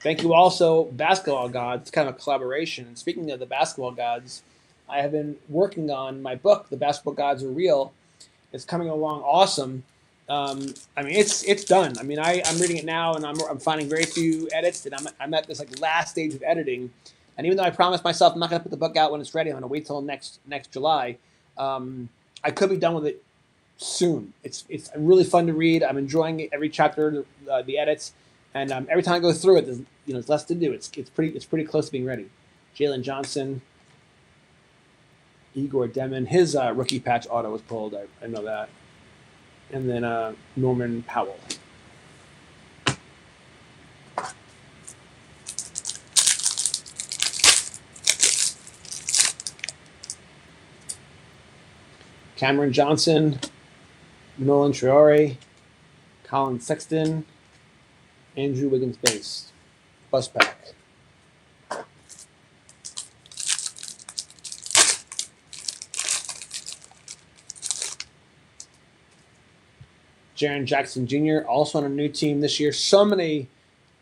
Thank you also, Basketball Gods. It's kind of a collaboration. And speaking of the Basketball Gods, I have been working on my book, The Basketball Gods Are Real. It's coming along awesome. I mean, it's done. I mean, I'm reading it now, and I'm finding very few edits, and I'm at this like last stage of editing. And even though I promised myself I'm not going to put the book out when it's ready, I'm going to wait till next July. I could be done with it soon. It's really fun to read. I'm enjoying it, every chapter, the edits, and every time I go through it, there's less to do. It's pretty close to being ready. Jalen Johnson, Igor Demon, his rookie patch auto was pulled. I know that. And then Norman Powell. Cameron Johnson, Nolan Traore, Colin Sexton, Andrew Wiggins base. Bus pack. Jaren Jackson Jr. also on a new team this year. So many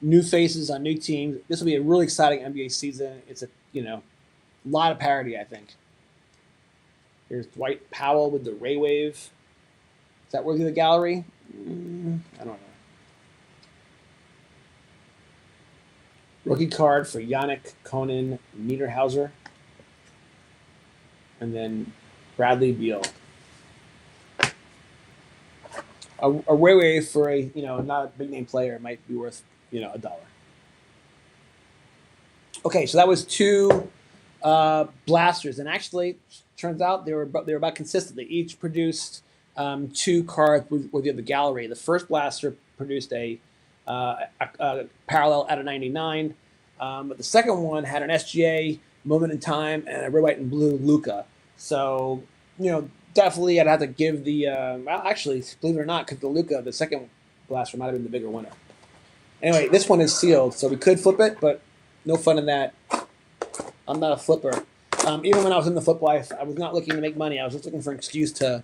new faces on new teams. This will be a really exciting NBA season. It's a lot of parity, I think. Here's Dwight Powell with the Ray Wave. Is that worthy of the gallery? I don't know. Rookie card for Yannick Conan Niederhauser. And then Bradley Beal. A Ray Wave for a not a big name player might be worth $1. Okay, so that was two blasters, and actually turns out they were about consistent. They each produced two cards worthy of the gallery. The first blaster produced a parallel out of 99, but the second one had an SGA moment in time and a red, white, and blue Luka. So definitely I'd have to give the actually, believe it or not, because the Luka, the second blaster, might have been the bigger winner. Anyway, this one is sealed, so we could flip it, but no fun in that. I'm not a flipper. Even when I was in the flip life, I was not looking to make money. I was just looking for an excuse to,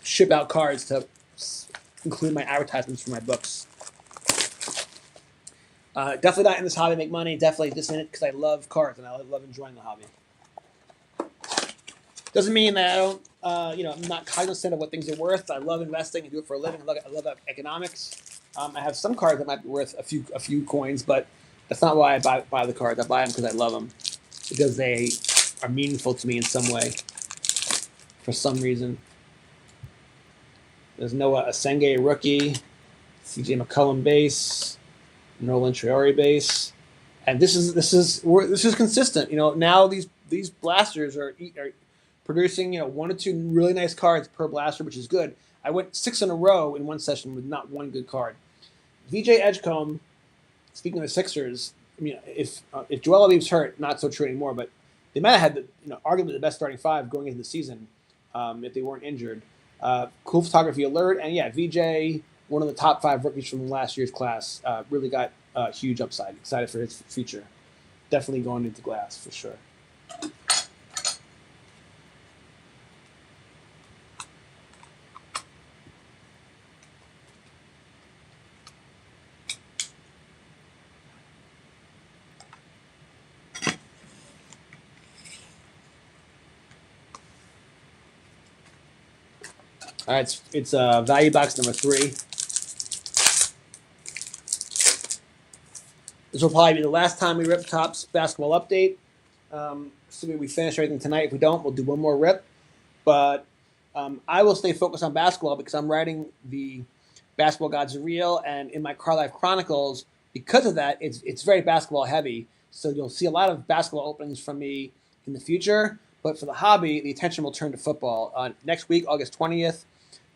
ship out cards to include my advertisements for my books. Definitely not in this hobby to make money. Definitely just in it because I love cards and I love enjoying the hobby. Doesn't mean that I don't, I'm not cognizant of what things are worth. I love investing and do it for a living. I love economics. I have some cards that might be worth a few coins, but that's not why I buy the cards. I buy them because I love them, because they are meaningful to me in some way, for some reason. There's Noah Asenge rookie, CJ McCollum base, Nolan Traore base, and this is consistent. Now these blasters are producing 1 or 2 really nice cards per blaster, which is good. I went 6 in a row in one session with not one good card. VJ Edgecombe, speaking of the Sixers, I mean, if Joel Embiid's hurt, not so true anymore, but they might have had arguably the best starting 5 going into the season if they weren't injured. Cool photography alert, and yeah, VJ, one of the top 5 rookies from last year's class, really got huge upside. Excited for his future. Definitely going into glass for sure. All right, it's value box number 3. This will probably be the last time we rip Topps basketball update. Assuming we finish everything tonight. If we don't, we'll do one more rip. But I will stay focused on basketball because I'm writing the Basketball Gods Are Real, and in my Car Life Chronicles, because of that, it's very basketball heavy. So you'll see a lot of basketball openings from me in the future. But for the hobby, the attention will turn to football. Next week, August 20th,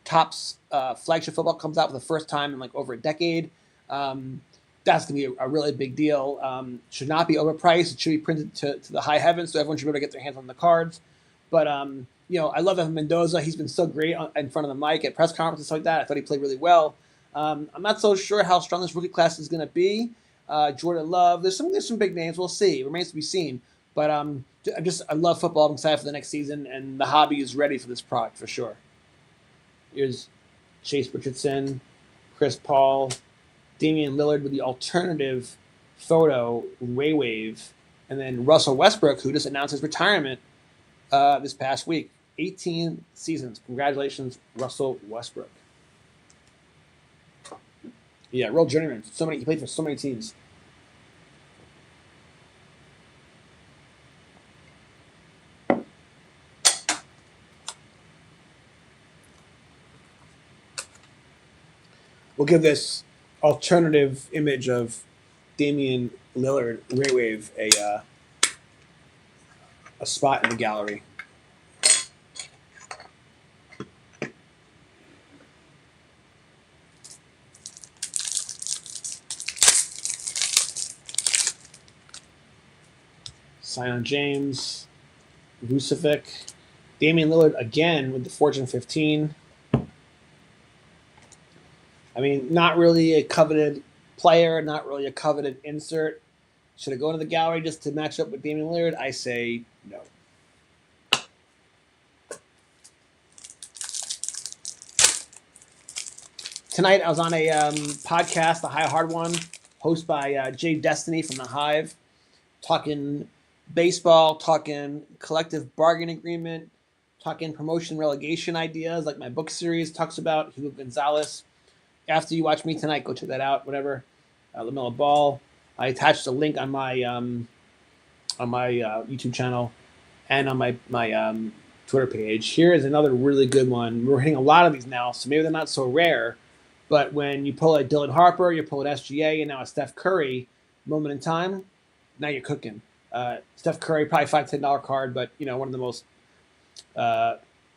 Topps flagship football comes out for the first time in like over a decade. That's going to be a really big deal. Should not be overpriced. It should be printed to the high heavens, so everyone should be able to get their hands on the cards. But, I love Evan Mendoza. He's been so great in front of the mic at press conferences and stuff like that. I thought he played really well. I'm not so sure how strong this rookie class is going to be. Jordan Love. There's some big names. We'll see. It remains to be seen. But I love football. I'm excited for the next season, and the hobby is ready for this product for sure. Here's Chase Richardson, Chris Paul, Damian Lillard with the alternative photo, Ray Wave, and then Russell Westbrook, who just announced his retirement this past week. 18 seasons. Congratulations, Russell Westbrook. Yeah, real journeyman. He played for so many teams. We'll give this alternative image of Damian Lillard, Ray Wave, a spot in the gallery. Zion James, Vucevic, Damian Lillard again with the Fortune 15. I mean, not really a coveted player, not really a coveted insert. Should it go into the gallery just to match up with Damian Lillard? I say no. Tonight I was on a podcast, The High Hard One, hosted by Jay Destiny from The Hive, talking baseball, talking collective bargaining agreement, talking promotion relegation ideas like my book series talks about, Hugo Gonzalez. After you watch me tonight, go check that out, whatever. LaMelo Ball. I attached a link on my YouTube channel and on my Twitter page. Here is another really good one. We're hitting a lot of these now, so maybe they're not so rare. But when you pull a Dylan Harper, you pull an SGA, and now a Steph Curry, moment in time, now you're cooking. Steph Curry, probably $5-10 card, but one of the most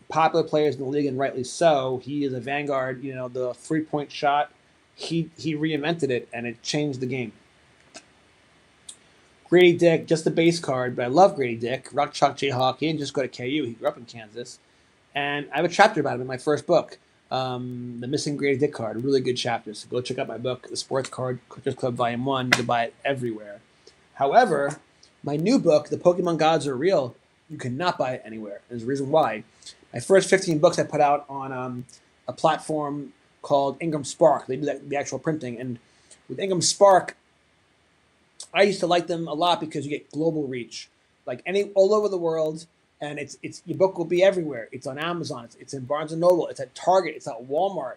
popular players in the league, and rightly so. He is a vanguard. The 3-point shot, he reinvented it, and it changed the game. Grady Dick, just a base card, but I love Grady Dick. Rock Chalk Jayhawk. He didn't just go to KU. He grew up in Kansas. And I have a chapter about him in my first book, The Missing Grady Dick Card. Really good chapter. So go check out my book, The Sports Card Collectors Club Volume 1. You can buy it everywhere. However, my new book, The Pokemon Gods Are Real, you cannot buy it anywhere. There's a reason why. My first 15 books I put out on a platform called Ingram Spark. They do the actual printing. And with Ingram Spark, I used to like them a lot because you get global reach, like all over the world, and it's your book will be everywhere. It's on Amazon, it's in Barnes and Noble, it's at Target, it's at Walmart.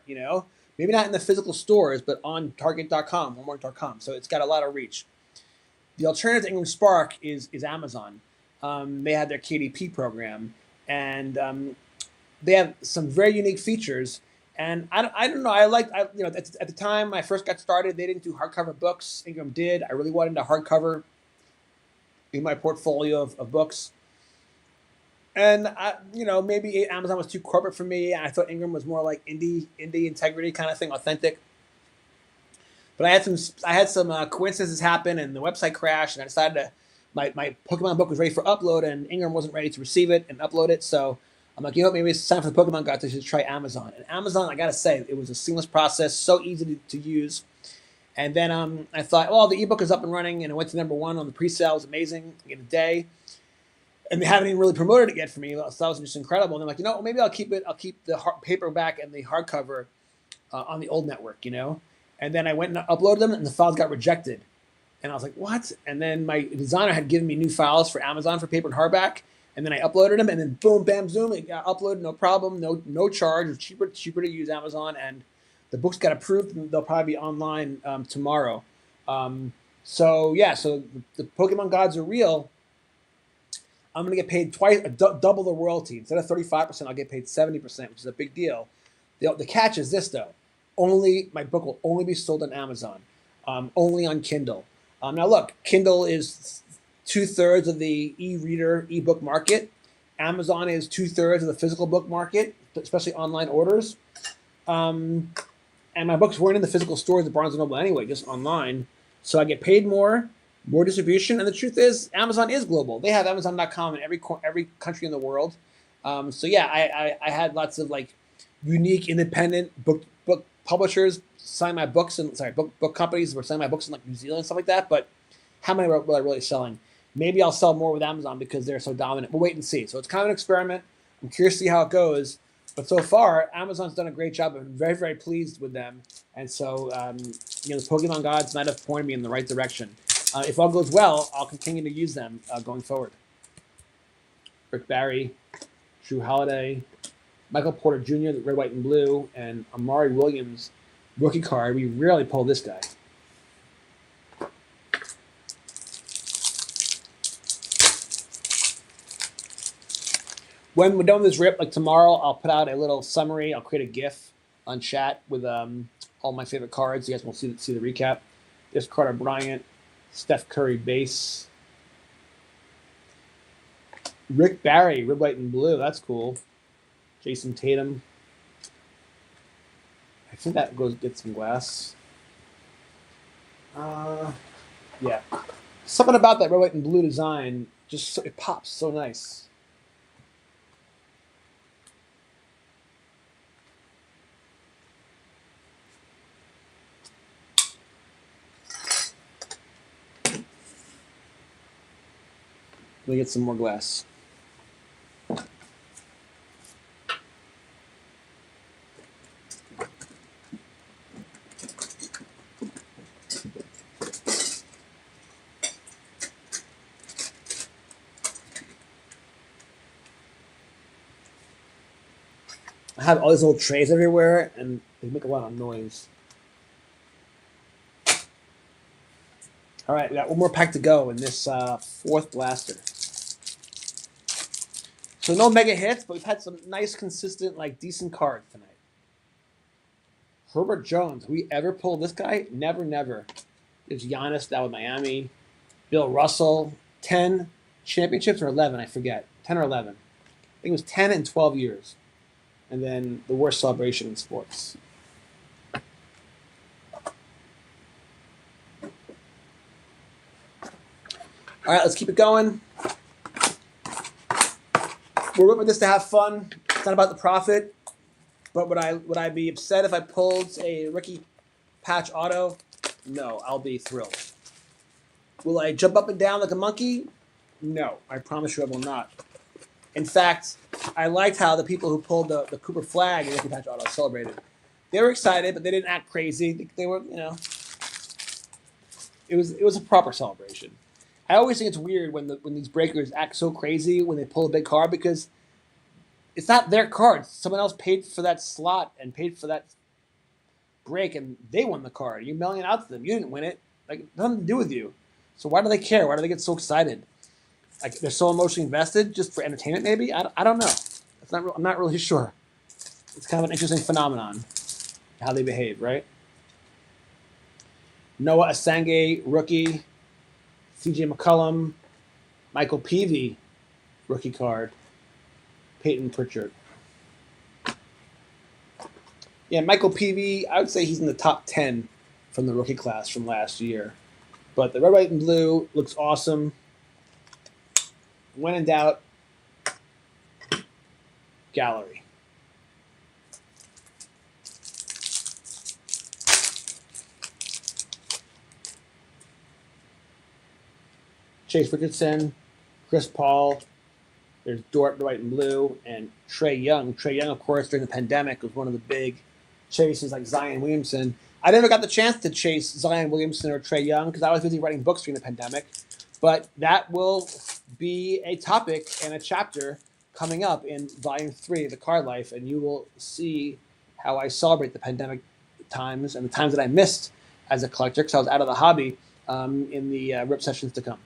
Maybe not in the physical stores, but on Target.com, Walmart.com. So it's got a lot of reach. The alternative to Ingram Spark is Amazon. They have their KDP program, and they have some very unique features. And I don't know. At the time I first got started, they didn't do hardcover books. Ingram did. I really wanted a hardcover in my portfolio of books. And maybe Amazon was too corporate for me. I thought Ingram was more like indie integrity kind of thing, authentic. But I had some coincidences happen, and the website crashed, and I decided my Pokemon book was ready for upload, and Ingram wasn't ready to receive it and upload it. So I'm like, maybe it's time for the Pokemon Gods. I should try Amazon. And Amazon, I gotta say, it was a seamless process, so easy to use. And then I thought, well, the ebook is up and running, and it went to #1 on the pre-sale. It was amazing in a day. And they haven't even really promoted it yet for me, so that was just incredible. And I'm like, maybe I'll keep it. I'll keep the paperback and the hardcover on the old network, And then I went and uploaded them, and the files got rejected. And I was like, what? And then my designer had given me new files for Amazon for paper and hardback. And then I uploaded them, and then boom, bam, zoom, it got uploaded, no problem, no charge. It was cheaper to use Amazon, and the books got approved, and they'll probably be online tomorrow. So the Pokemon Gods Are Real. I'm going to get paid double the royalty. Instead of 35%, I'll get paid 70%, which is a big deal. The catch is this, though. My book will only be sold on Amazon, only on Kindle. Now, look, Kindle is 2/3 of the e-reader, e-book market. Amazon is 2/3 of the physical book market, especially online orders. And my books weren't in the physical stores at Barnes & Noble anyway, just online. So I get paid more distribution. And the truth is, Amazon is global. They have Amazon.com in every country in the world. I had lots of unique independent book publishers sign my books, and book companies were signing my books in New Zealand and stuff like that. But how many were I really selling? Maybe I'll sell more with Amazon because they're so dominant. We'll wait and see. So it's kind of an experiment. I'm curious to see how it goes. But so far, Amazon's done a great job. I'm very, very pleased with them. And so, the Pokemon Gods might have pointed me in the right direction. If all goes well, I'll continue to use them going forward. Rick Barry, Drew Holiday, Michael Porter Jr., the red, white, and blue, and Amari Williams rookie card. We rarely pull this guy. When we're done with this rip, like tomorrow, I'll put out a little summary. I'll create a GIF on chat with all my favorite cards. You guys will see the recap. There's Carter Bryant, Steph Curry base, Rick Barry, red, white, and blue. That's cool. Jason Tatum. I think that goes get some glass. Yeah. Something about that red, white, and blue design it pops so nice. Let me get some more glass. I have all these little trays everywhere, and they make a lot of noise. All right, we got one more pack to go in this fourth blaster. So no mega hits, but we've had some nice, consistent, decent cards tonight. Herbert Jones. We ever pulled this guy? Never, never. There's Giannis, that with Miami. Bill Russell. 10 championships or 11, I forget. 10 or 11. I think it was 10 in 12 years. And then the worst celebration in sports. All right, let's keep it going. We're ripping this to have fun. It's not about the profit. But would I be upset if I pulled a rookie patch auto? No, I'll be thrilled. Will I jump up and down like a monkey? No, I promise you I will not. In fact, I liked how the people who pulled the Cooper flag and rookie patch auto celebrated. They were excited, but they didn't act crazy. They were, it was a proper celebration. I always think it's weird when these breakers act so crazy when they pull a big card because it's not their card. Someone else paid for that slot and paid for that break, and they won the card. You're mailing it out to them. You didn't win it. Nothing to do with you. So why do they care? Why do they get so excited? They're so emotionally invested just for entertainment, maybe? I don't know. I'm not really sure. It's kind of an interesting phenomenon, how they behave, right? Noah Asange, rookie. CJ McCollum, Michael Peavy, rookie card, Peyton Pritchard. Yeah, Michael Peavy, I would say he's in the top 10 from the rookie class from last year. But the red, white, and blue looks awesome. When in doubt, gallery. Chase Richardson, Chris Paul, there's Dort, white and blue, and Trae Young. Trae Young, of course, during the pandemic was one of the big chases like Zion Williamson. I never got the chance to chase Zion Williamson or Trae Young because I was busy writing books during the pandemic. But that will be a topic and a chapter coming up in Volume 3 of The Card Life, and you will see how I celebrate the pandemic times and the times that I missed as a collector because I was out of the hobby in the rip sessions to come.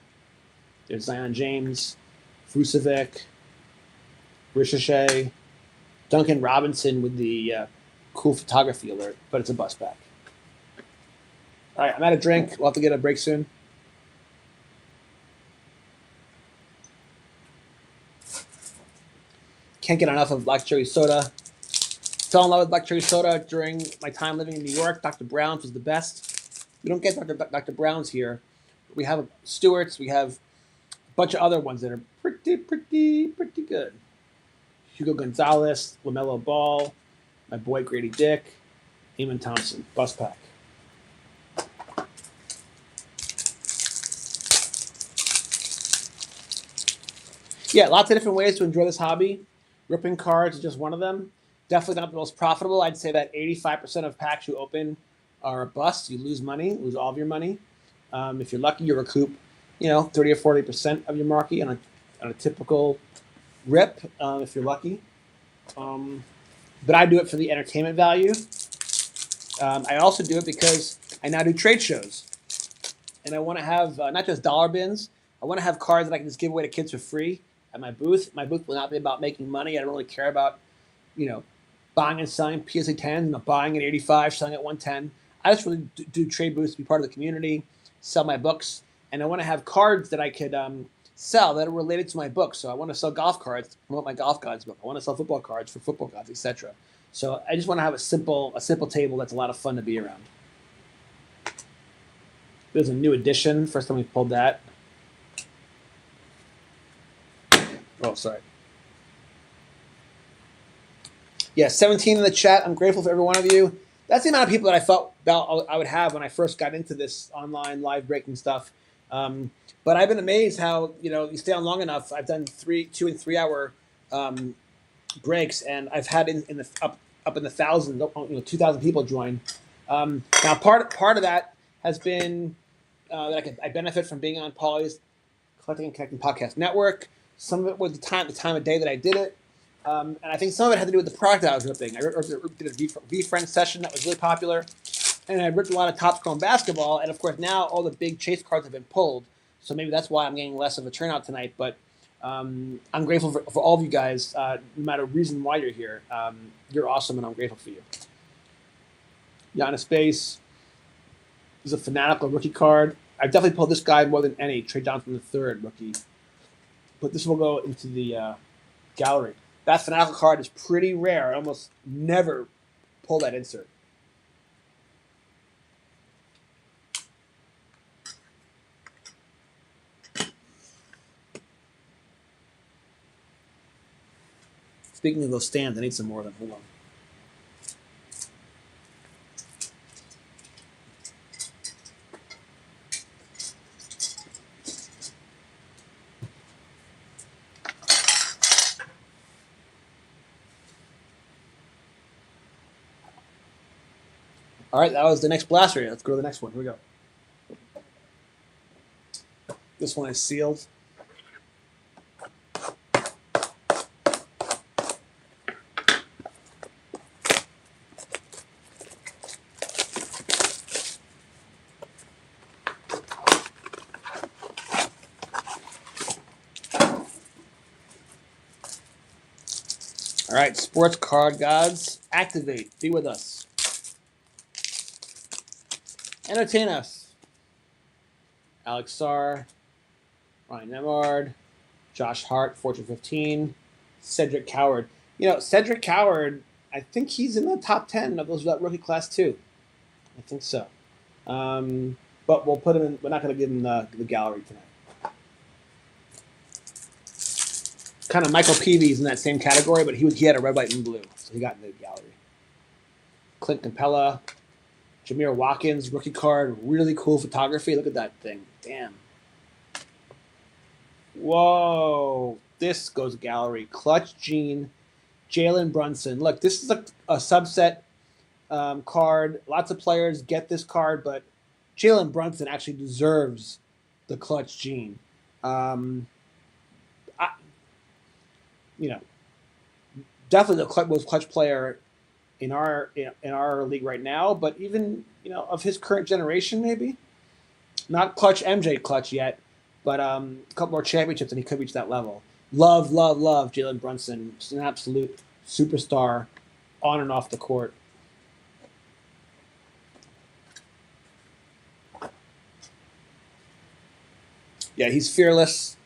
There's Zion James, Vucevic, Ricochet, Duncan Robinson with the cool photography alert, but it's a bust back. All right, I'm out of drink. We'll have to get a break soon. Can't get enough of black cherry soda. Fell in love with black cherry soda during my time living in New York. Dr. Brown's was the best. We don't get Dr. Brown's here. We have Stewart's. We have bunch of other ones that are pretty good. Hugo Gonzalez, LaMelo Ball, my boy Grady Dick, Eamon Thompson, bus pack. Yeah, lots of different ways to enjoy this hobby. Ripping cards is just one of them. Definitely not the most profitable. I'd say that 85% of packs you open are a bust. You lose money, lose all of your money. If you're lucky, you recoup 30 or 40% of your market on a typical rip if you're lucky. But I do it for the entertainment value. I also do it because I now do trade shows. And I want to have not just dollar bins. I want to have cards that I can just give away to kids for free at my booth. My booth will not be about making money. I don't really care about, buying and selling PSA 10, buying at 85, selling at 110. I just really do trade booths to be part of the community, sell my books, and I want to have cards that I could sell that are related to my book. So I want to sell golf cards to promote my golf gods book. I want to sell football cards for football gods, etc. So I just want to have a simple table that's a lot of fun to be around. There's a new edition. First time we pulled that. Oh, sorry. Yeah, 17 in the chat. I'm grateful for every one of you. That's the amount of people that I thought I would have when I first got into this online live breaking stuff. But I've been amazed how, you stay on long enough. I've done 2 and 3 hour breaks, and I've had up in the thousands, 2,000 people join. Now, part of that has been that I benefit from being on Paulie's Collecting and Connecting Podcast Network. Some of it was the time of day that I did it. And I think some of it had to do with the product I was ripping. I did a V-Friend session that was really popular. And I ripped a lot of Topps Chrome basketball. And, of course, now all the big chase cards have been pulled. So maybe that's why I'm getting less of a turnout tonight. But I'm grateful for all of you guys, no matter reason why you're here. You're awesome, and I'm grateful for you. Giannis Base is a fanatical rookie card. I've definitely pulled this guy more than any. Trey Johnson III rookie. But this will go into the gallery. That fanatical card is pretty rare. I almost never pull that insert. Speaking of those stands, I need some more of them. Hold on. All right, that was the next blast area. Let's go to the next one. Here we go. This one is sealed. All right, sports card gods, activate. Be with us. Entertain us. Alex Sarr, Ryan Nemard, Josh Hart, Fortune 15, Cedric Coward. Cedric Coward, I think he's in the top 10 of that rookie class too. I think so. But we'll put him in. We're not going to give him the gallery tonight. Kind of Michael Peavy's in that same category, but he had a red, white, and blue, so he got in the gallery. Clint Capella, Jameer Watkins, rookie card, really cool photography. Look at that thing. Damn. Whoa. This goes gallery. Clutch Gene, Jalen Brunson. Look, this is a subset card. Lots of players get this card, but Jalen Brunson actually deserves the Clutch Gene. Definitely the most clutch player in our league right now, but even of his current generation, maybe not clutch MJ clutch yet, but a couple more championships and he could reach that level. Love Jalen Brunson, just an absolute superstar on and off the court. Yeah, he's fearless.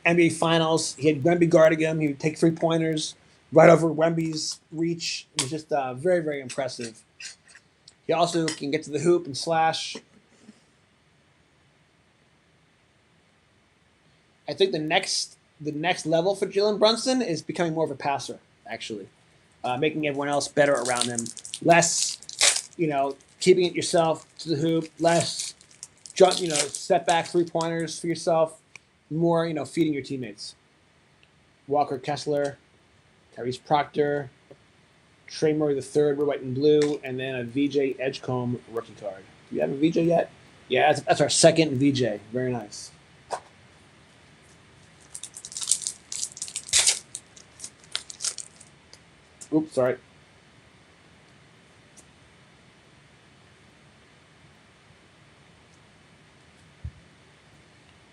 NBA Finals, he had Wemby guarding him. He would take 3-pointers right over Wemby's reach. It was just very, very impressive. He also can get to the hoop and slash. I think the next level for Jalen Brunson is becoming more of a passer, actually. Making everyone else better around him. Less, keeping it yourself to the hoop. Less, step back 3-pointers for yourself. More, feeding your teammates. Walker Kessler, Tyrese Proctor, Trey Murray III, red, white, and blue, and then a VJ Edgecombe rookie card. Do you have a VJ yet? Yeah, that's our second VJ. Very nice. Oops, sorry.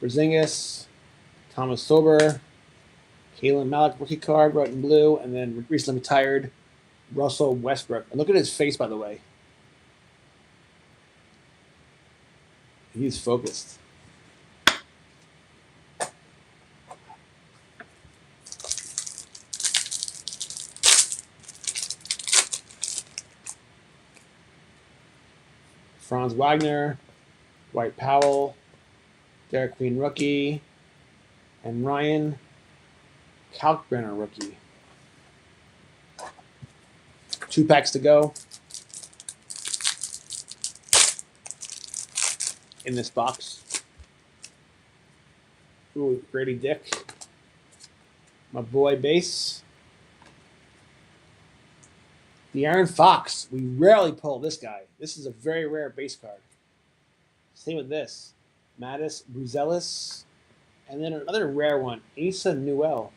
Porzingis, Thomas Sober, Kalen Malik rookie card, red and blue, and then recently retired Russell Westbrook. And look at his face, by the way. He's focused. Franz Wagner, Dwight Powell, Derek Queen rookie, and Ryan Kalkbrenner rookie. 2 packs to go in this box. Ooh, Grady Dick. My boy Base. De'Aaron Fox. We rarely pull this guy. This is a very rare base card. Same with this. Mattis Bruzelis. And then another rare one. Asa Newell.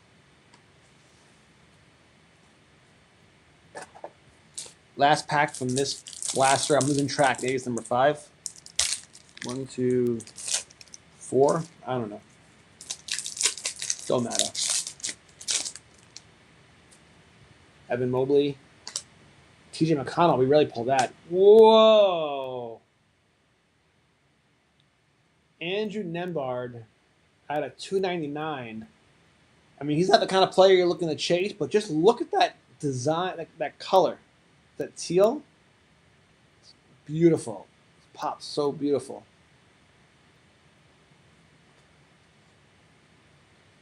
Last pack from this blaster. I'm losing track. Maybe it's number 5. 1, 2, 4. I don't know. Don't matter. Evan Mobley. TJ McConnell. We rarely pull that. Whoa. Andrew Nembhard at a 299. I mean, he's not the kind of player you're looking to chase, but just look at that design, that color. That teal. It's beautiful. It pops so beautiful.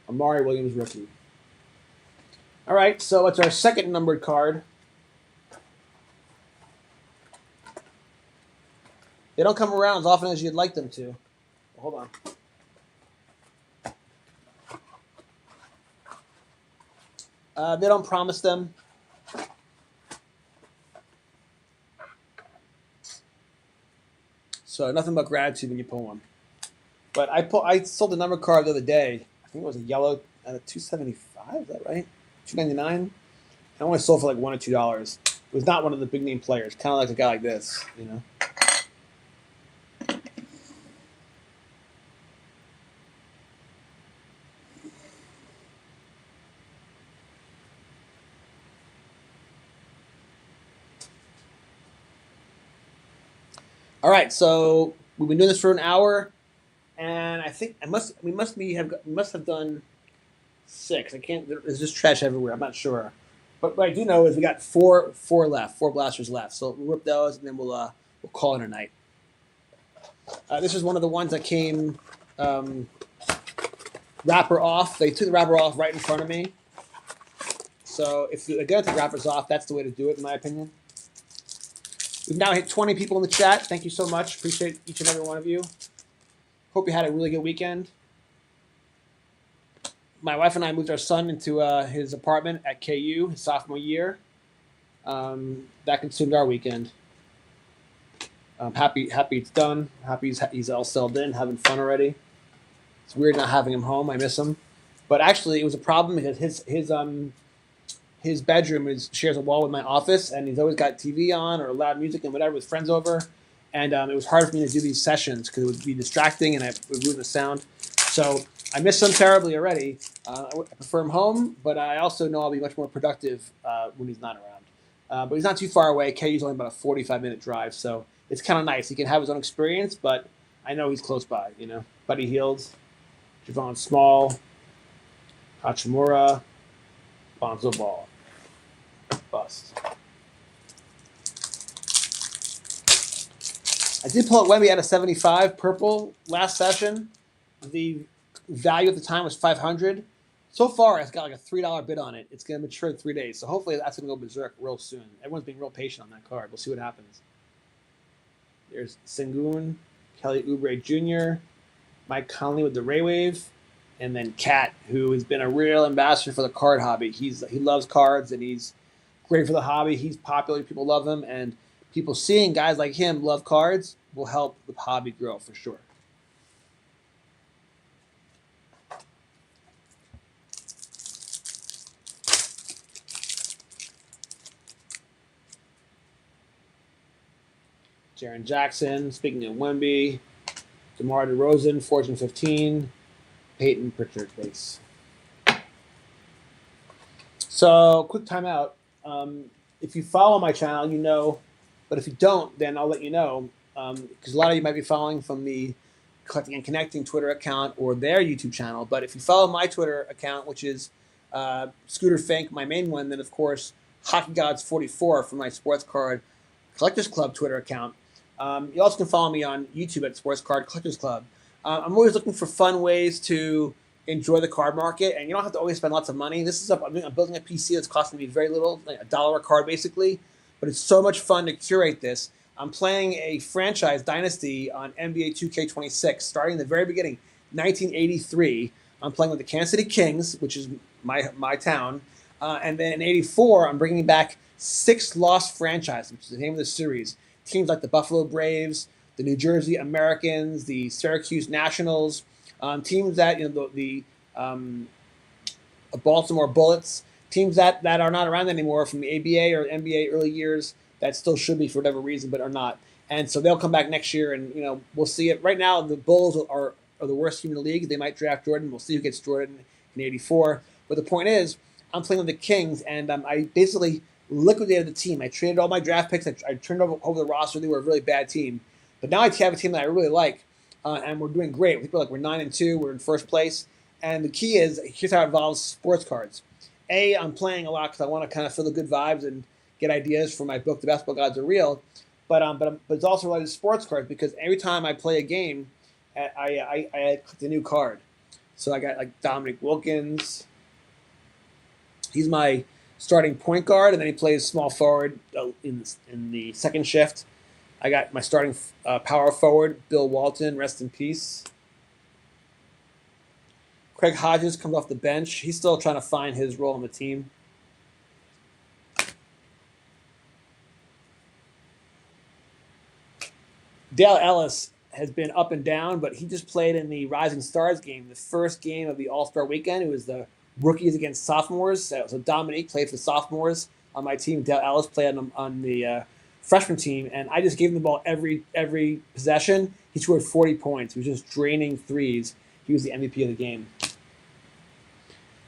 Amari Williams rookie. All right, so it's our second numbered card. They don't come around as often as you'd like them to. Hold on. They don't promise them. So nothing but gratitude when you pull one. But I sold the number card the other day. I think it was a yellow at a 275. Is that right? 299. I only sold for like $1 or $2. It was not one of the big name players. Kind of like a guy like this, you know. All right, so we've been doing this for an hour, and I think we must have done 6. I can't. There's just trash everywhere. I'm not sure, but what I do know is we got four left, 4 blasters left. So we'll rip those, and then we'll call it a night. This is one of the ones that came wrapper off. They took the wrapper off right in front of me. So if they're gonna take wrappers off, that's the way to do it, in my opinion. We've now hit 20 people in the chat. Thank you so much. Appreciate each and every one of you. Hope you had a really good weekend. My wife and I moved our son into his apartment at KU his sophomore year. That consumed our weekend. I'm happy it's done. Happy he's all settled in, having fun already. It's weird not having him home. I miss him. But actually, it was a problem because his bedroom shares a wall with my office, and he's always got TV on or loud music and whatever with friends over. And it was hard for me to do these sessions because it would be distracting and it would ruin the sound. So I miss him terribly already. I prefer him home, but I also know I'll be much more productive when he's not around. But he's not too far away. KU's only about a 45-minute drive, so it's kind of nice. He can have his own experience, but I know he's close by, you know. Buddy Hield, Javon Small, Hachimura, Bonzo Ball. Bust. I did pull out Wemby at a 75 purple last session. The value at the time was $500. So far, it's got like a $3 bid on it. It's going to mature in 3 days. So hopefully that's going to go berserk real soon. Everyone's being real patient on that card. We'll see what happens. There's Sengun, Kelly Oubre Jr., Mike Conley with the Ray Wave, and then Kat, who has been a real ambassador for the card hobby. He loves cards, and he's great for the hobby. He's popular. People love him, and people seeing guys like him love cards will help the hobby grow for sure. Jaren Jackson. Speaking of Wemby, DeMar DeRozan, Fortune 15, Peyton Pritchard base. So, quick timeout. If you follow my channel, you know, but if you don't, then I'll let you know, because a lot of you might be following from the Collecting and Connecting Twitter account or their YouTube channel. But if you follow my Twitter account, which is Scooter Fink, my main one, then of course Hockey Gods 44 for my Sports Card Collectors Club Twitter account. You also can follow me on YouTube at Sports Card Collectors Club. I'm always looking for fun ways to enjoy the card market, and you don't have to always spend lots of money. I'm building a PC that's costing me very little, like $1 a card basically, but it's so much fun to curate this. I'm playing a franchise dynasty on NBA 2K26, starting at the very beginning, 1983. I'm playing with the Kansas City Kings, which is my town, and then in '84, I'm bringing back 6 lost franchises, which is the name of the series. Teams like the Buffalo Braves, the New Jersey Americans, the Syracuse Nationals, teams that, the Baltimore Bullets, teams that are not around anymore from the ABA or NBA early years that still should be for whatever reason but are not. And so they'll come back next year, and we'll see it. Right now, the Bulls are the worst team in the league. They might draft Jordan. We'll see who gets Jordan in '84. But the point is, I'm playing with the Kings, and I basically liquidated the team. I traded all my draft picks. I turned over the roster. They were a really bad team. But now I have a team that I really like, and we're doing great. We're 9-2. We're in first place. And the key is, here's how it involves sports cards. I'm playing a lot because I want to kind of feel the good vibes and get ideas for my book, The Basketball Gods Are Real. But it's also related to sports cards, because every time I play a game, I click a new card. So I got like Dominic Wilkins. He's my starting point guard, and then he plays small forward in the second shift. I got my starting power forward, Bill Walton, rest in peace. Craig Hodges comes off the bench. He's still trying to find his role on the team. Dale Ellis has been up and down, but he just played in the Rising Stars game, the first game of the All-Star Weekend. It was the rookies against sophomores. So Dominique played for the sophomores on my team. Dale Ellis played on the freshman team, and I just gave him the ball every possession. He scored 40 points. He was just draining threes. He was the MVP of the game.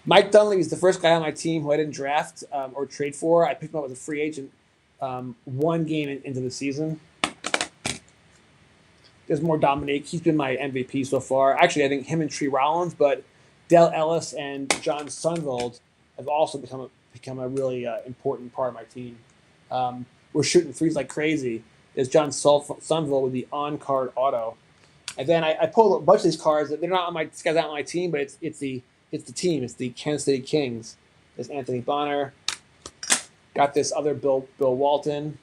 Mike Dunleavy is the first guy on my team who I didn't draft or trade for. I picked him up as a free agent one game into the season. There's more Dominique. He's been my MVP so far. Actually, I think him and Tree Rollins, but Dale Ellis and John Sunvold have also become a really important part of my team. We're shooting threes like crazy. There's John Sunvold with the on-card auto. And then I pulled a bunch of these cards. They're not on my, this guy's not on my team, but it's the team. It's the Kansas City Kings. There's Anthony Bonner. Got this other Bill Walton.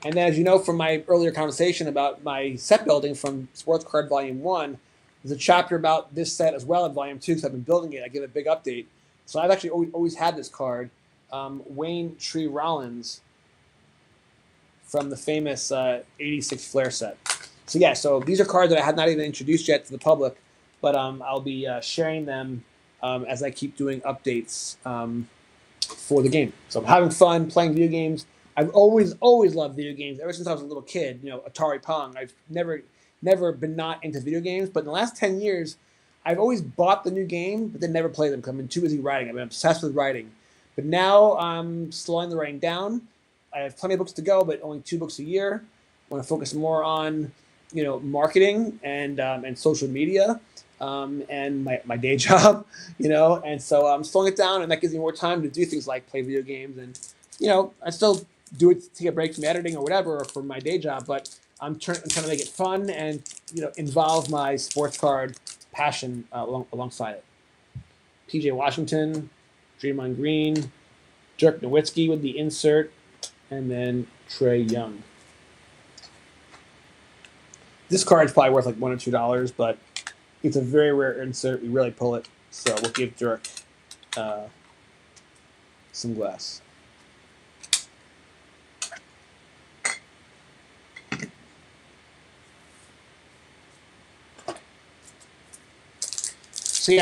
And then, as you know from my earlier conversation about my set building from Sports Card Volume 1, there's a chapter about this set as well in Volume 2, because I've been building it. I give a big update. So I've actually always had this card, Wayne Tree Rollins, from the famous 86 Flair set. So yeah, so these are cards that I have not even introduced yet to the public, but I'll be sharing them as I keep doing updates for the game. So I'm having fun playing video games. I've always loved video games ever since I was a little kid. Atari Pong. I've never been not into video games, but in the last 10 years, I've always bought the new game, but then never played them because I've been too busy writing. I've been obsessed with writing. But now I'm slowing the writing down. I have plenty of books to go, but only 2 books a year. I want to focus more on, marketing and social media and my day job, And so I'm slowing it down, and that gives me more time to do things like play video games. And, I still do it to take a break from editing or whatever or for my day job, but I'm trying to make it fun and, involve my sports card passion alongside it. PJ Washington, Draymond Green, Dirk Nowitzki with the insert, and then Trey Young. This card is probably worth like $1 or $2, but it's a very rare insert. We really pull it, so we'll give Dirk some glass.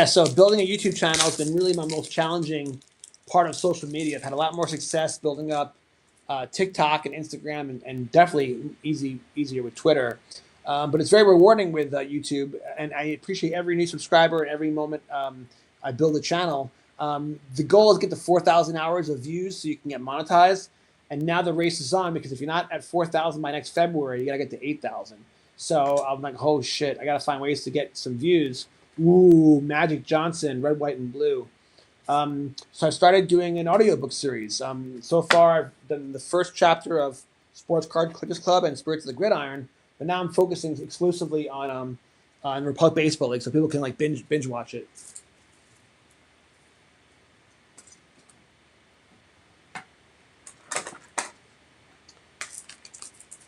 So building a YouTube channel has been really my most challenging part of social media. I've had a lot more success building up TikTok and Instagram, and definitely easier with Twitter. But it's very rewarding with YouTube, and I appreciate every new subscriber and every moment I build a channel. The goal is to get to 4,000 hours of views so you can get monetized. And now the race is on, because if you're not at 4,000 by next February, you got to get to 8,000. So I'm like, oh shit, I got to find ways to get some views. Ooh, Magic Johnson, red, white, and blue. So I started doing an audiobook series. So far, I've done the first chapter of Sports Card Collectors Club and Spirits of the Gridiron, but now I'm focusing exclusively on Republic Baseball League, so people can like binge watch it.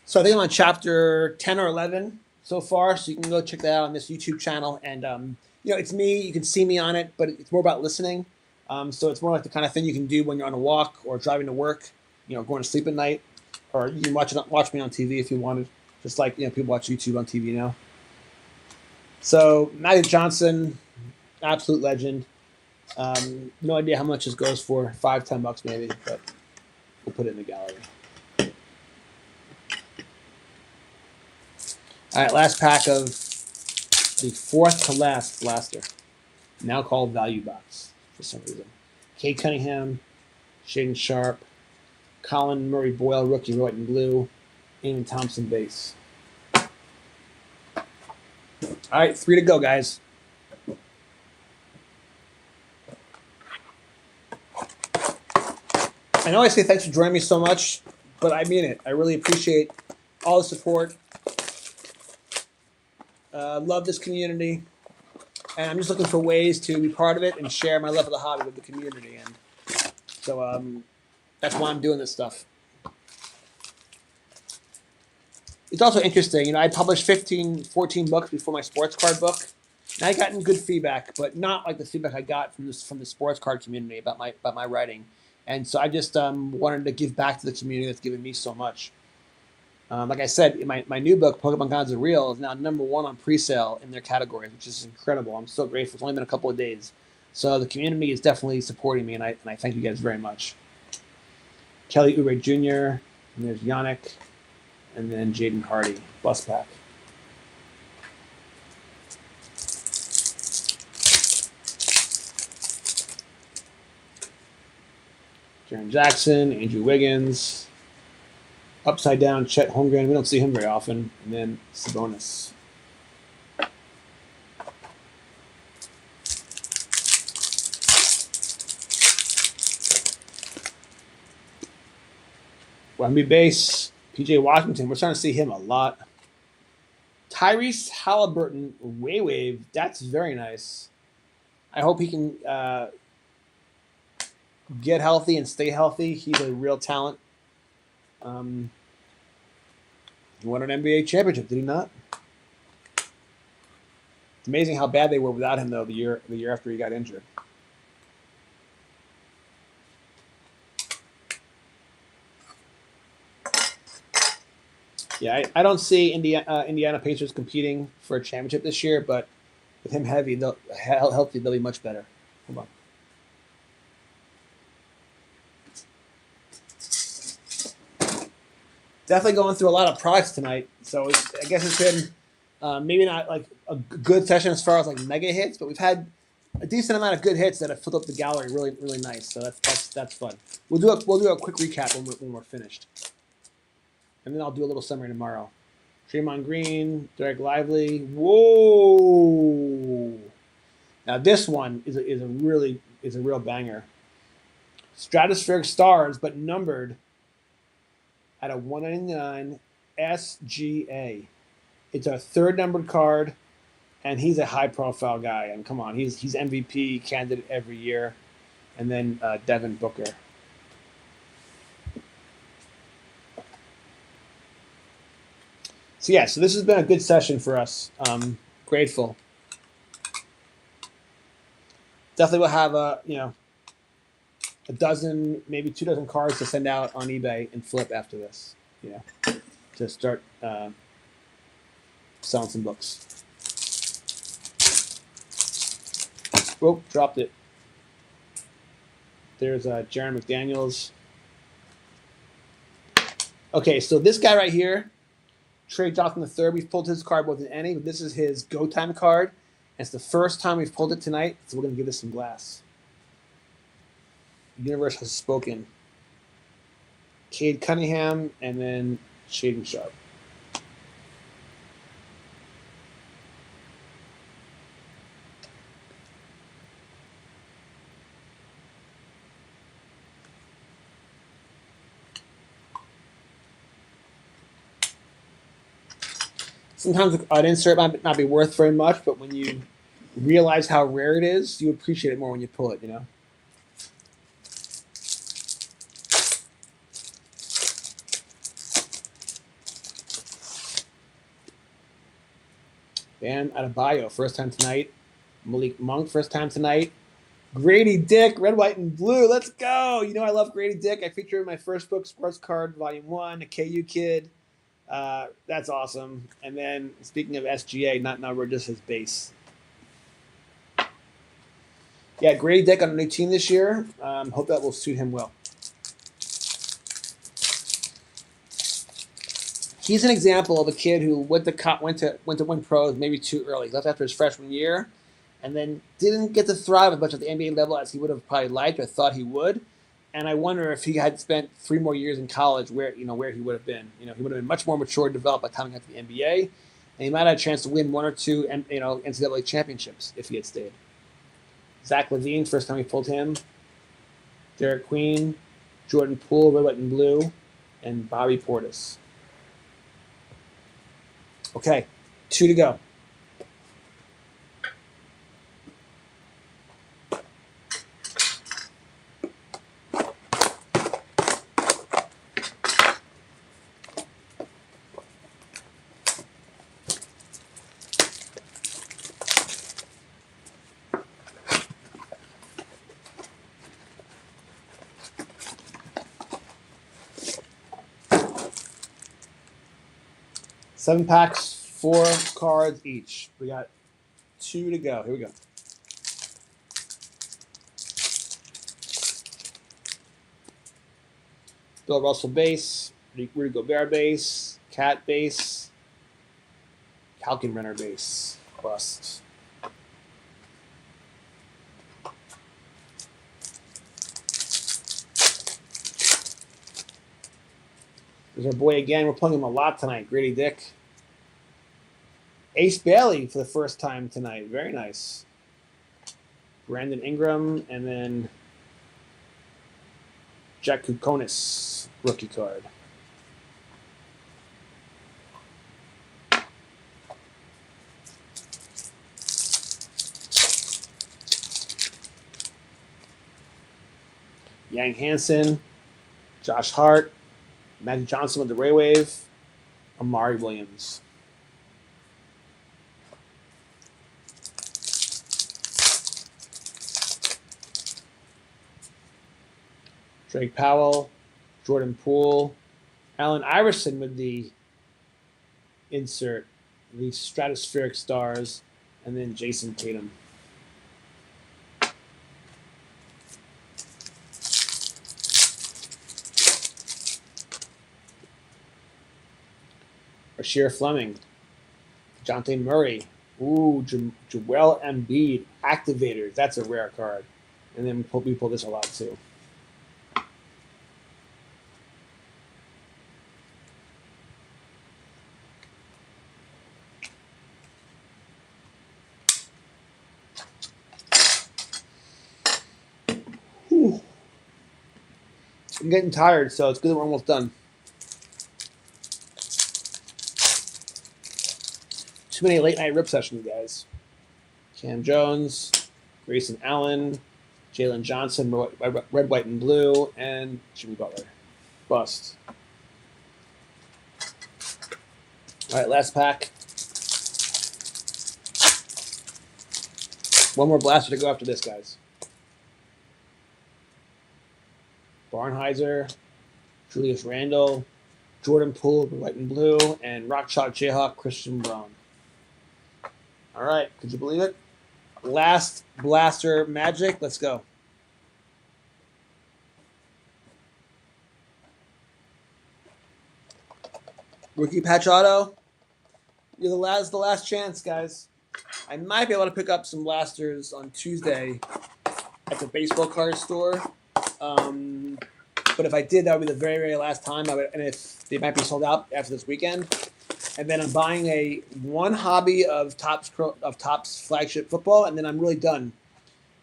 So I think I'm on chapter 10 or 11 so far, so you can go check that out on this YouTube channel. And it's me. You can see me on it, but it's more about listening. So it's more like the kind of thing you can do when you're on a walk or driving to work, going to sleep at night, or you can watch me on TV if you wanted, just like people watch YouTube on TV now. So Magic Johnson, absolute legend. No idea how much this goes for, $5-10 maybe, but we'll put it in the gallery. All right, last pack of the fourth to last blaster, now called Value Box for some reason. Kate Cunningham, Shaden Sharp, Colin Murray Boyle, rookie, white and blue, Eamon Thompson, base. All right, 3 to go, guys. I know I say thanks for joining me so much, but I mean it. I really appreciate all the support. Love this community, and I'm just looking for ways to be part of it and share my love of the hobby with the community. And so that's why I'm doing this stuff. It's also interesting, I published 14 books before my sports card book, and I gotten good feedback, but not like the feedback I got from the sports card community about my writing. And so I just wanted to give back to the community that's given me so much. Like I said, my new book, Pokemon Gods Are Real, is now #1 on pre-sale in their categories, which is incredible. I'm so grateful. It's only been a couple of days. So the community is definitely supporting me, and I thank you guys very much. Kelly Oubre Jr., and there's Yannick, and then Jaden Hardy, bus pack. Jaren Jackson, Andrew Wiggins, upside down Chet Holmgren. We don't see him very often. And then Sabonis. Wemby base, PJ Washington. We're starting to see him a lot. Tyrese Halliburton, wave. That's very nice. I hope he can get healthy and stay healthy. He's a real talent. He won an NBA championship, did he not? It's amazing how bad they were without him, though, the year after he got injured. Yeah, I don't see Indiana Pacers competing for a championship this year, but with him healthy, they'll be much better. Hold on. Definitely going through a lot of products tonight, so I guess it's been maybe not like a good session as far as like mega hits, but we've had a decent amount of good hits that have filled up the gallery really, really nice. So that's fun. We'll do a quick recap when we're finished, and then I'll do a little summary tomorrow. Draymond Green, Derek Lively. Whoa! Now this one is a real banger. Stratospheric Stars, but numbered at a 199 SGA. It's our third numbered card, and he's a high-profile guy. And come on, he's MVP candidate every year. And then Devin Booker. So this has been a good session for us. Grateful. Definitely will have a dozen, maybe 2 dozen cards to send out on eBay and flip after this, to start selling some books. Oh, dropped it. There's Jaron McDaniels. Okay, so this guy right here, Trey Johnson III, we've pulled his card more than any, but this is his Go Time card. And it's the first time we've pulled it tonight, so we're going to give this some glass. The universe has spoken. Cade Cunningham, and then Shaden Sharp. Sometimes an insert might not be worth very much, but when you realize how rare it is, you appreciate it more when you pull it, you know? Bam Adebayo, first time tonight. Malik Monk, first time tonight. Grady Dick, red, white, and blue. Let's go. You know I love Grady Dick. I featured in my first book, Sports Card, Volume 1, a KU kid. That's awesome. And then, speaking of SGA, not numbered, just his base. Yeah, Grady Dick on a new team this year. Hope that will suit him well. He's an example of a kid who went to win pros maybe too early. Left after his freshman year, and then didn't get to thrive as much at the NBA level as he would have probably liked or thought he would. And I wonder if he had spent 3 more years in college, where he would have been. He would have been much more mature and developed by coming out to the NBA, and he might have had a chance to win 1 or 2 NCAA championships if he had stayed. Zach LaVine, first time we pulled him. Derek Queen, Jordan Poole, red, white, and blue, and Bobby Portis. Okay, 2 to go. Seven packs, 4 cards each. We got 2 to go. Here we go. Bill Russell base, Rudy Gobert base, Cat base, Kalkenbrenner base, bust. There's our boy again. We're pulling him a lot tonight. Grady Dick. Ace Bailey for the first time tonight. Very nice. Brandon Ingram, and then Jack Kukonis, rookie card. Yang Hansen, Josh Hart, Magic Johnson with the Ray Wave, Amari Williams. Drake Powell, Jordan Poole, Allen Iverson with the insert, the stratospheric stars, and then Jason Tatum. Rasheer Fleming, Jonte Murray, Joel Embiid, Activators. That's a rare card. And then we pull this a lot too. I'm getting tired, so it's good that we're almost done. Too many late night rip sessions, guys. Cam Jones, Grayson Allen, Jalen Johnson, red, white, and blue, and Jimmy Butler. Bust. All right, last pack. One more blaster to go after this, guys. Barnheiser, Julius Randle, Jordan Poole, white and blue, and Rock Chalk Jayhawk, Christian Braun. All right, could you believe it? Last blaster Magic. Let's go. Rookie patch auto. You're the last chance, guys. I might be able to pick up some blasters on Tuesday at the baseball card store. But if I did, that would be the very, very last time. And if they might be sold out after this weekend. And then I'm buying one hobby of Topps flagship football, and then I'm really done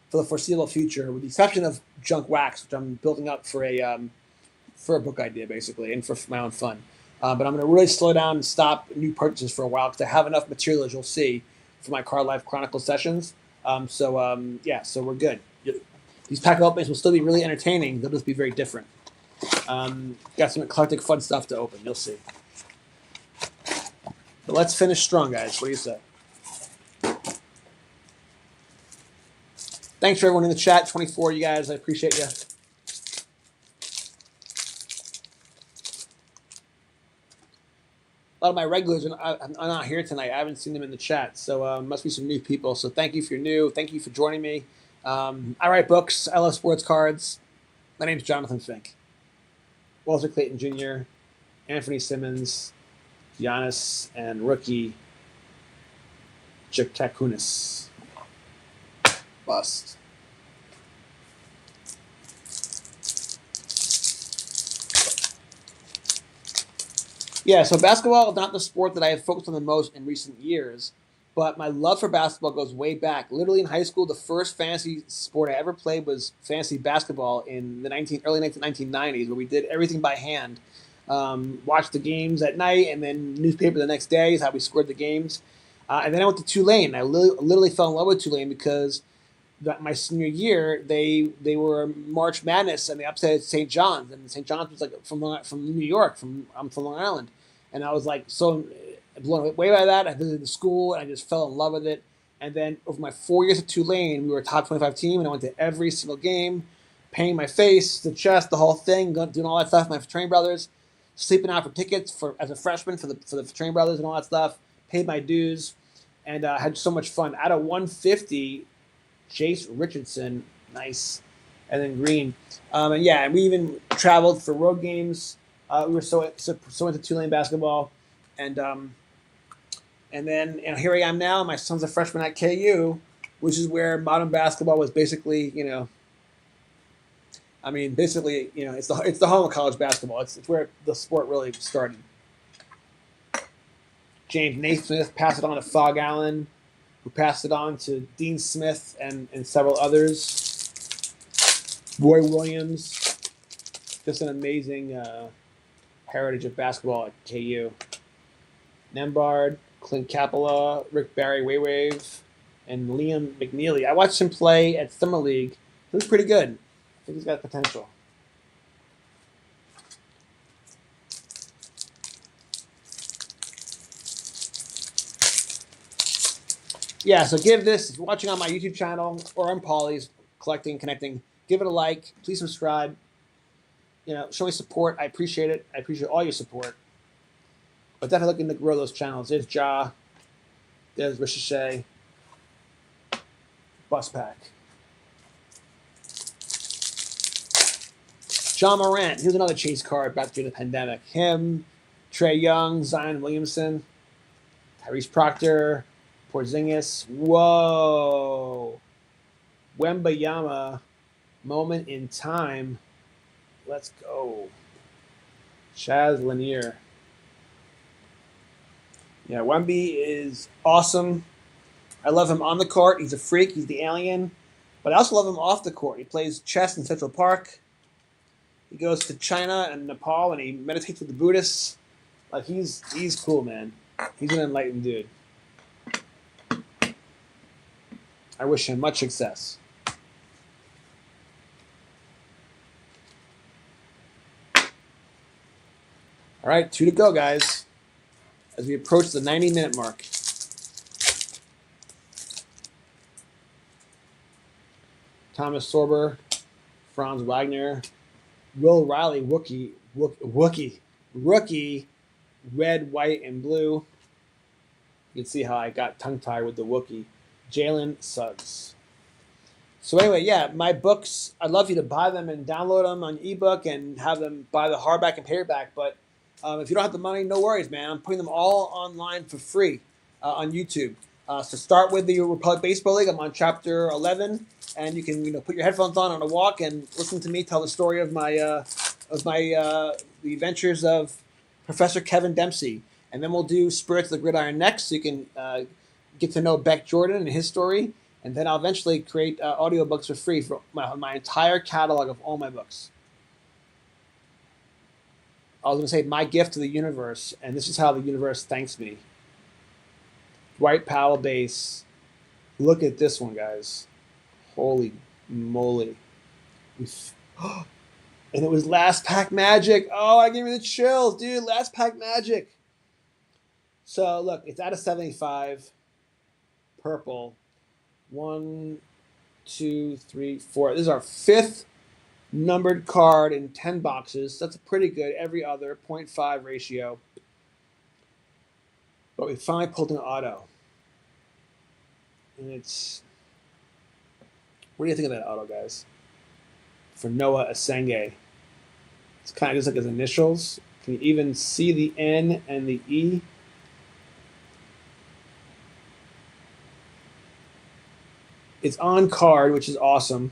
for the foreseeable future, with the exception of junk wax, which I'm building up for a book idea, basically, and for my own fun. But I'm going to really slow down and stop new purchases for a while because I have enough material, as you'll see, for my Card Life Chronicles sessions. So we're good. These pack openings will still be really entertaining. They'll just be very different. Got some eclectic, fun stuff to open. You'll see. But let's finish strong, guys. What do you say? Thanks for everyone in the chat. 24, you guys. I appreciate you. A lot of my regulars are not here tonight. I haven't seen them in the chat, so must be some new people. So thank you if you're new. Thank you for joining me. I write books. I love sports cards. My name's Jonathan Fink. Walter Clayton Jr., Anthony Simmons, Giannis, and rookie Jactakunis. Bust. Yeah, so basketball is not the sport that I have focused on the most in recent years, but my love for basketball goes way back. Literally in high school, the first fantasy sport I ever played was fantasy basketball in the early 1990s, where we did everything by hand. Watched the games at night, and then newspaper the next day is how we scored the games. And then I went to Tulane. I literally fell in love with Tulane because my senior year, they were March Madness, and they upset St. John's, and St. John's was like from New York. I'm from Long Island, and I was like so blown away by that. I visited the school, and I just fell in love with it. And then over my 4 years at Tulane, we were a top 25 team, and I went to every single game, painting my face, the chest, the whole thing, doing all that stuff. My fraternity brothers, sleeping out for tickets as a freshman for the fraternity brothers and all that stuff. Paid my dues, and had so much fun. Out of 150. Chase Richardson, nice, and then Green, and we even traveled for road games. We were so into Tulane basketball, and then here I am now. My son's a freshman at KU, which is where modern basketball was basically, it's the home of college basketball. It's where the sport really started. James Naismith passed it on to Fog Allen, who passed it on to Dean Smith and several others. Roy Williams, just an amazing heritage of basketball at KU. Nembhard, Clint Capela, Rick Barry Waywave, and Liam McNeely. I watched him play at Summer League. He was pretty good. I think he's got potential. Yeah, so give this, if you're watching on my YouTube channel or on Paulie's, connecting, give it a like. Please subscribe. Show me support. I appreciate it. I appreciate all your support. But definitely looking to grow those channels. There's Ja. There's Ricochet. Bus Pack. John Morant. Here's another chase card back during the pandemic. Him, Trae Young, Zion Williamson, Tyrese Proctor, Porzingis. Whoa. Wembayama. Moment in time. Let's go. Chaz Lanier. Yeah, Wemby is awesome. I love him on the court. He's a freak. He's the alien. But I also love him off the court. He plays chess in Central Park. He goes to China and Nepal, and he meditates with the Buddhists. Like, he's cool, man. He's an enlightened dude. I wish him much success. All right, 2 to go, guys, as we approach the 90-minute mark. Thomas Sorber, Franz Wagner, Will Riley, rookie, red, white, and blue. You can see how I got tongue-tied with the Wookiee. Jalen Suggs. So anyway, yeah, my books, I'd love you to buy them and download them on ebook and have them buy the hardback and paperback, but If you don't have the money, no worries, man. I'm putting them all online for free on YouTube. So start with the Republic Baseball League. I'm on chapter 11, and you can put your headphones on a walk and listen to me tell the story of the adventures of Professor Kevin Dempsey. And then we'll do Spirits of the Gridiron next, so you can get to know Beck Jordan and his story. And then I'll eventually create audiobooks for free for my entire catalog of all my books. I was going to say my gift to the universe, and this is how the universe thanks me. Dwight Powell base. Look at this one, guys. Holy moly. And it was Last Pack Magic. Oh, I gave me the chills, dude. Last Pack Magic. So, look, it's out of 75. Purple. 1, 2, 3, 4. This is our 5th numbered card in 10 boxes. That's pretty good. Every other 0.5 ratio. But we finally pulled an auto. And it's... What do you think of that auto, guys? For Noah Asenge. It's kind of just like his initials. Can you even see the N and the E? It's on card, which is awesome.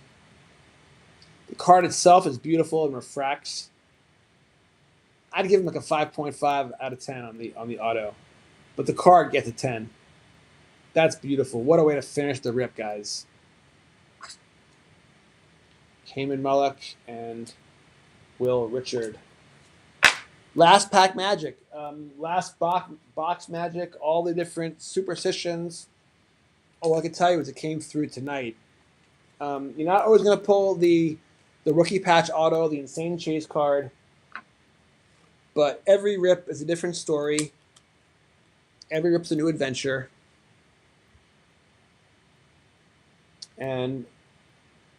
The card itself is beautiful and refracts. I'd give him like a 5.5 out of 10 on the auto. But the card gets a 10. That's beautiful. What a way to finish the rip, guys. Cayman Mullock and Will Richard. Last Pack Magic. Last box Magic. All the different superstitions. All I can tell you is it came through tonight. You're not always going to pull the rookie patch auto, the Insane Chase card. But every rip is a different story. Every rip's a new adventure. And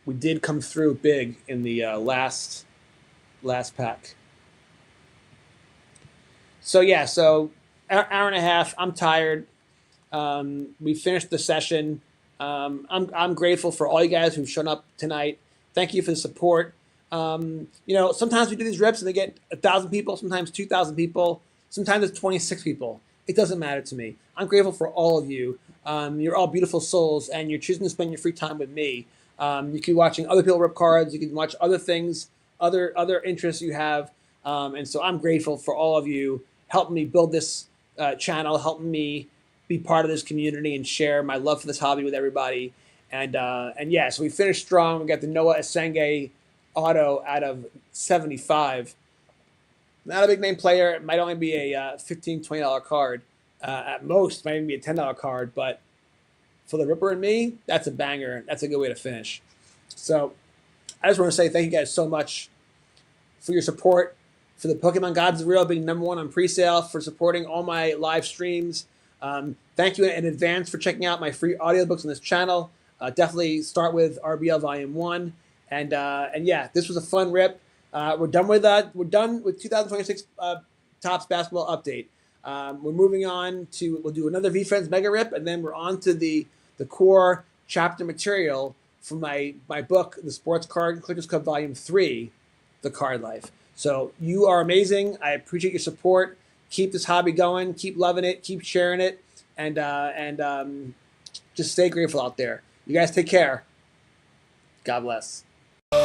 we did come through big in the last pack. So yeah, hour and a half. I'm tired. We finished the session. I'm grateful for all you guys who've shown up tonight. Thank you for the support. Sometimes we do these rips and they get 1,000 people, sometimes 2,000 people, sometimes it's 26 people. It doesn't matter to me. I'm grateful for all of you. You're all beautiful souls, and you're choosing to spend your free time with me. You can be watching other people rip cards. You can watch other things, other interests you have. And so I'm grateful for all of you helping me build this channel, helping me be part of this community and share my love for this hobby with everybody. And so we finished strong. We got the Noah Asenge auto out of 75. Not a big name player. It might only be a $15, $20 card. At most, might even be a $10 card. But for the Ripper and me, that's a banger. That's a good way to finish. So I just want to say thank you guys so much for your support, for the Pokemon Gods of Real being #1 on presale, for supporting all my live streams. Thank you in advance for checking out my free audiobooks on this channel. Definitely start with RBL Volume 1. And this was a fun rip. We're done with 2026 Topps Basketball Update. We're moving on we'll do another V-Friends Mega Rip, and then we're on to the core chapter material from my book, The Sports Card Collectors Club Volume 3, The Card Life. So you are amazing. I appreciate your support. Keep this hobby going. Keep loving it. Keep sharing it. And just stay grateful out there. You guys take care. God bless. He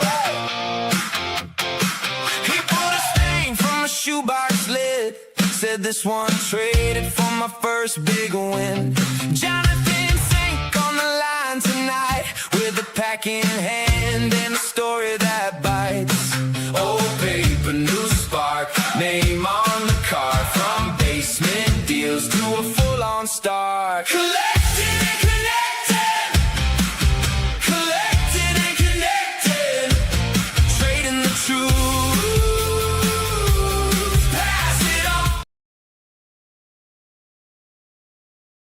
pulled a stain from a shoebox lid. Said this one traded for my first big win. Jonathan Fink on the line tonight, with a pack in hand and a story that bites. Old paper, new spark, name on the card. From basement deals to a full-on start.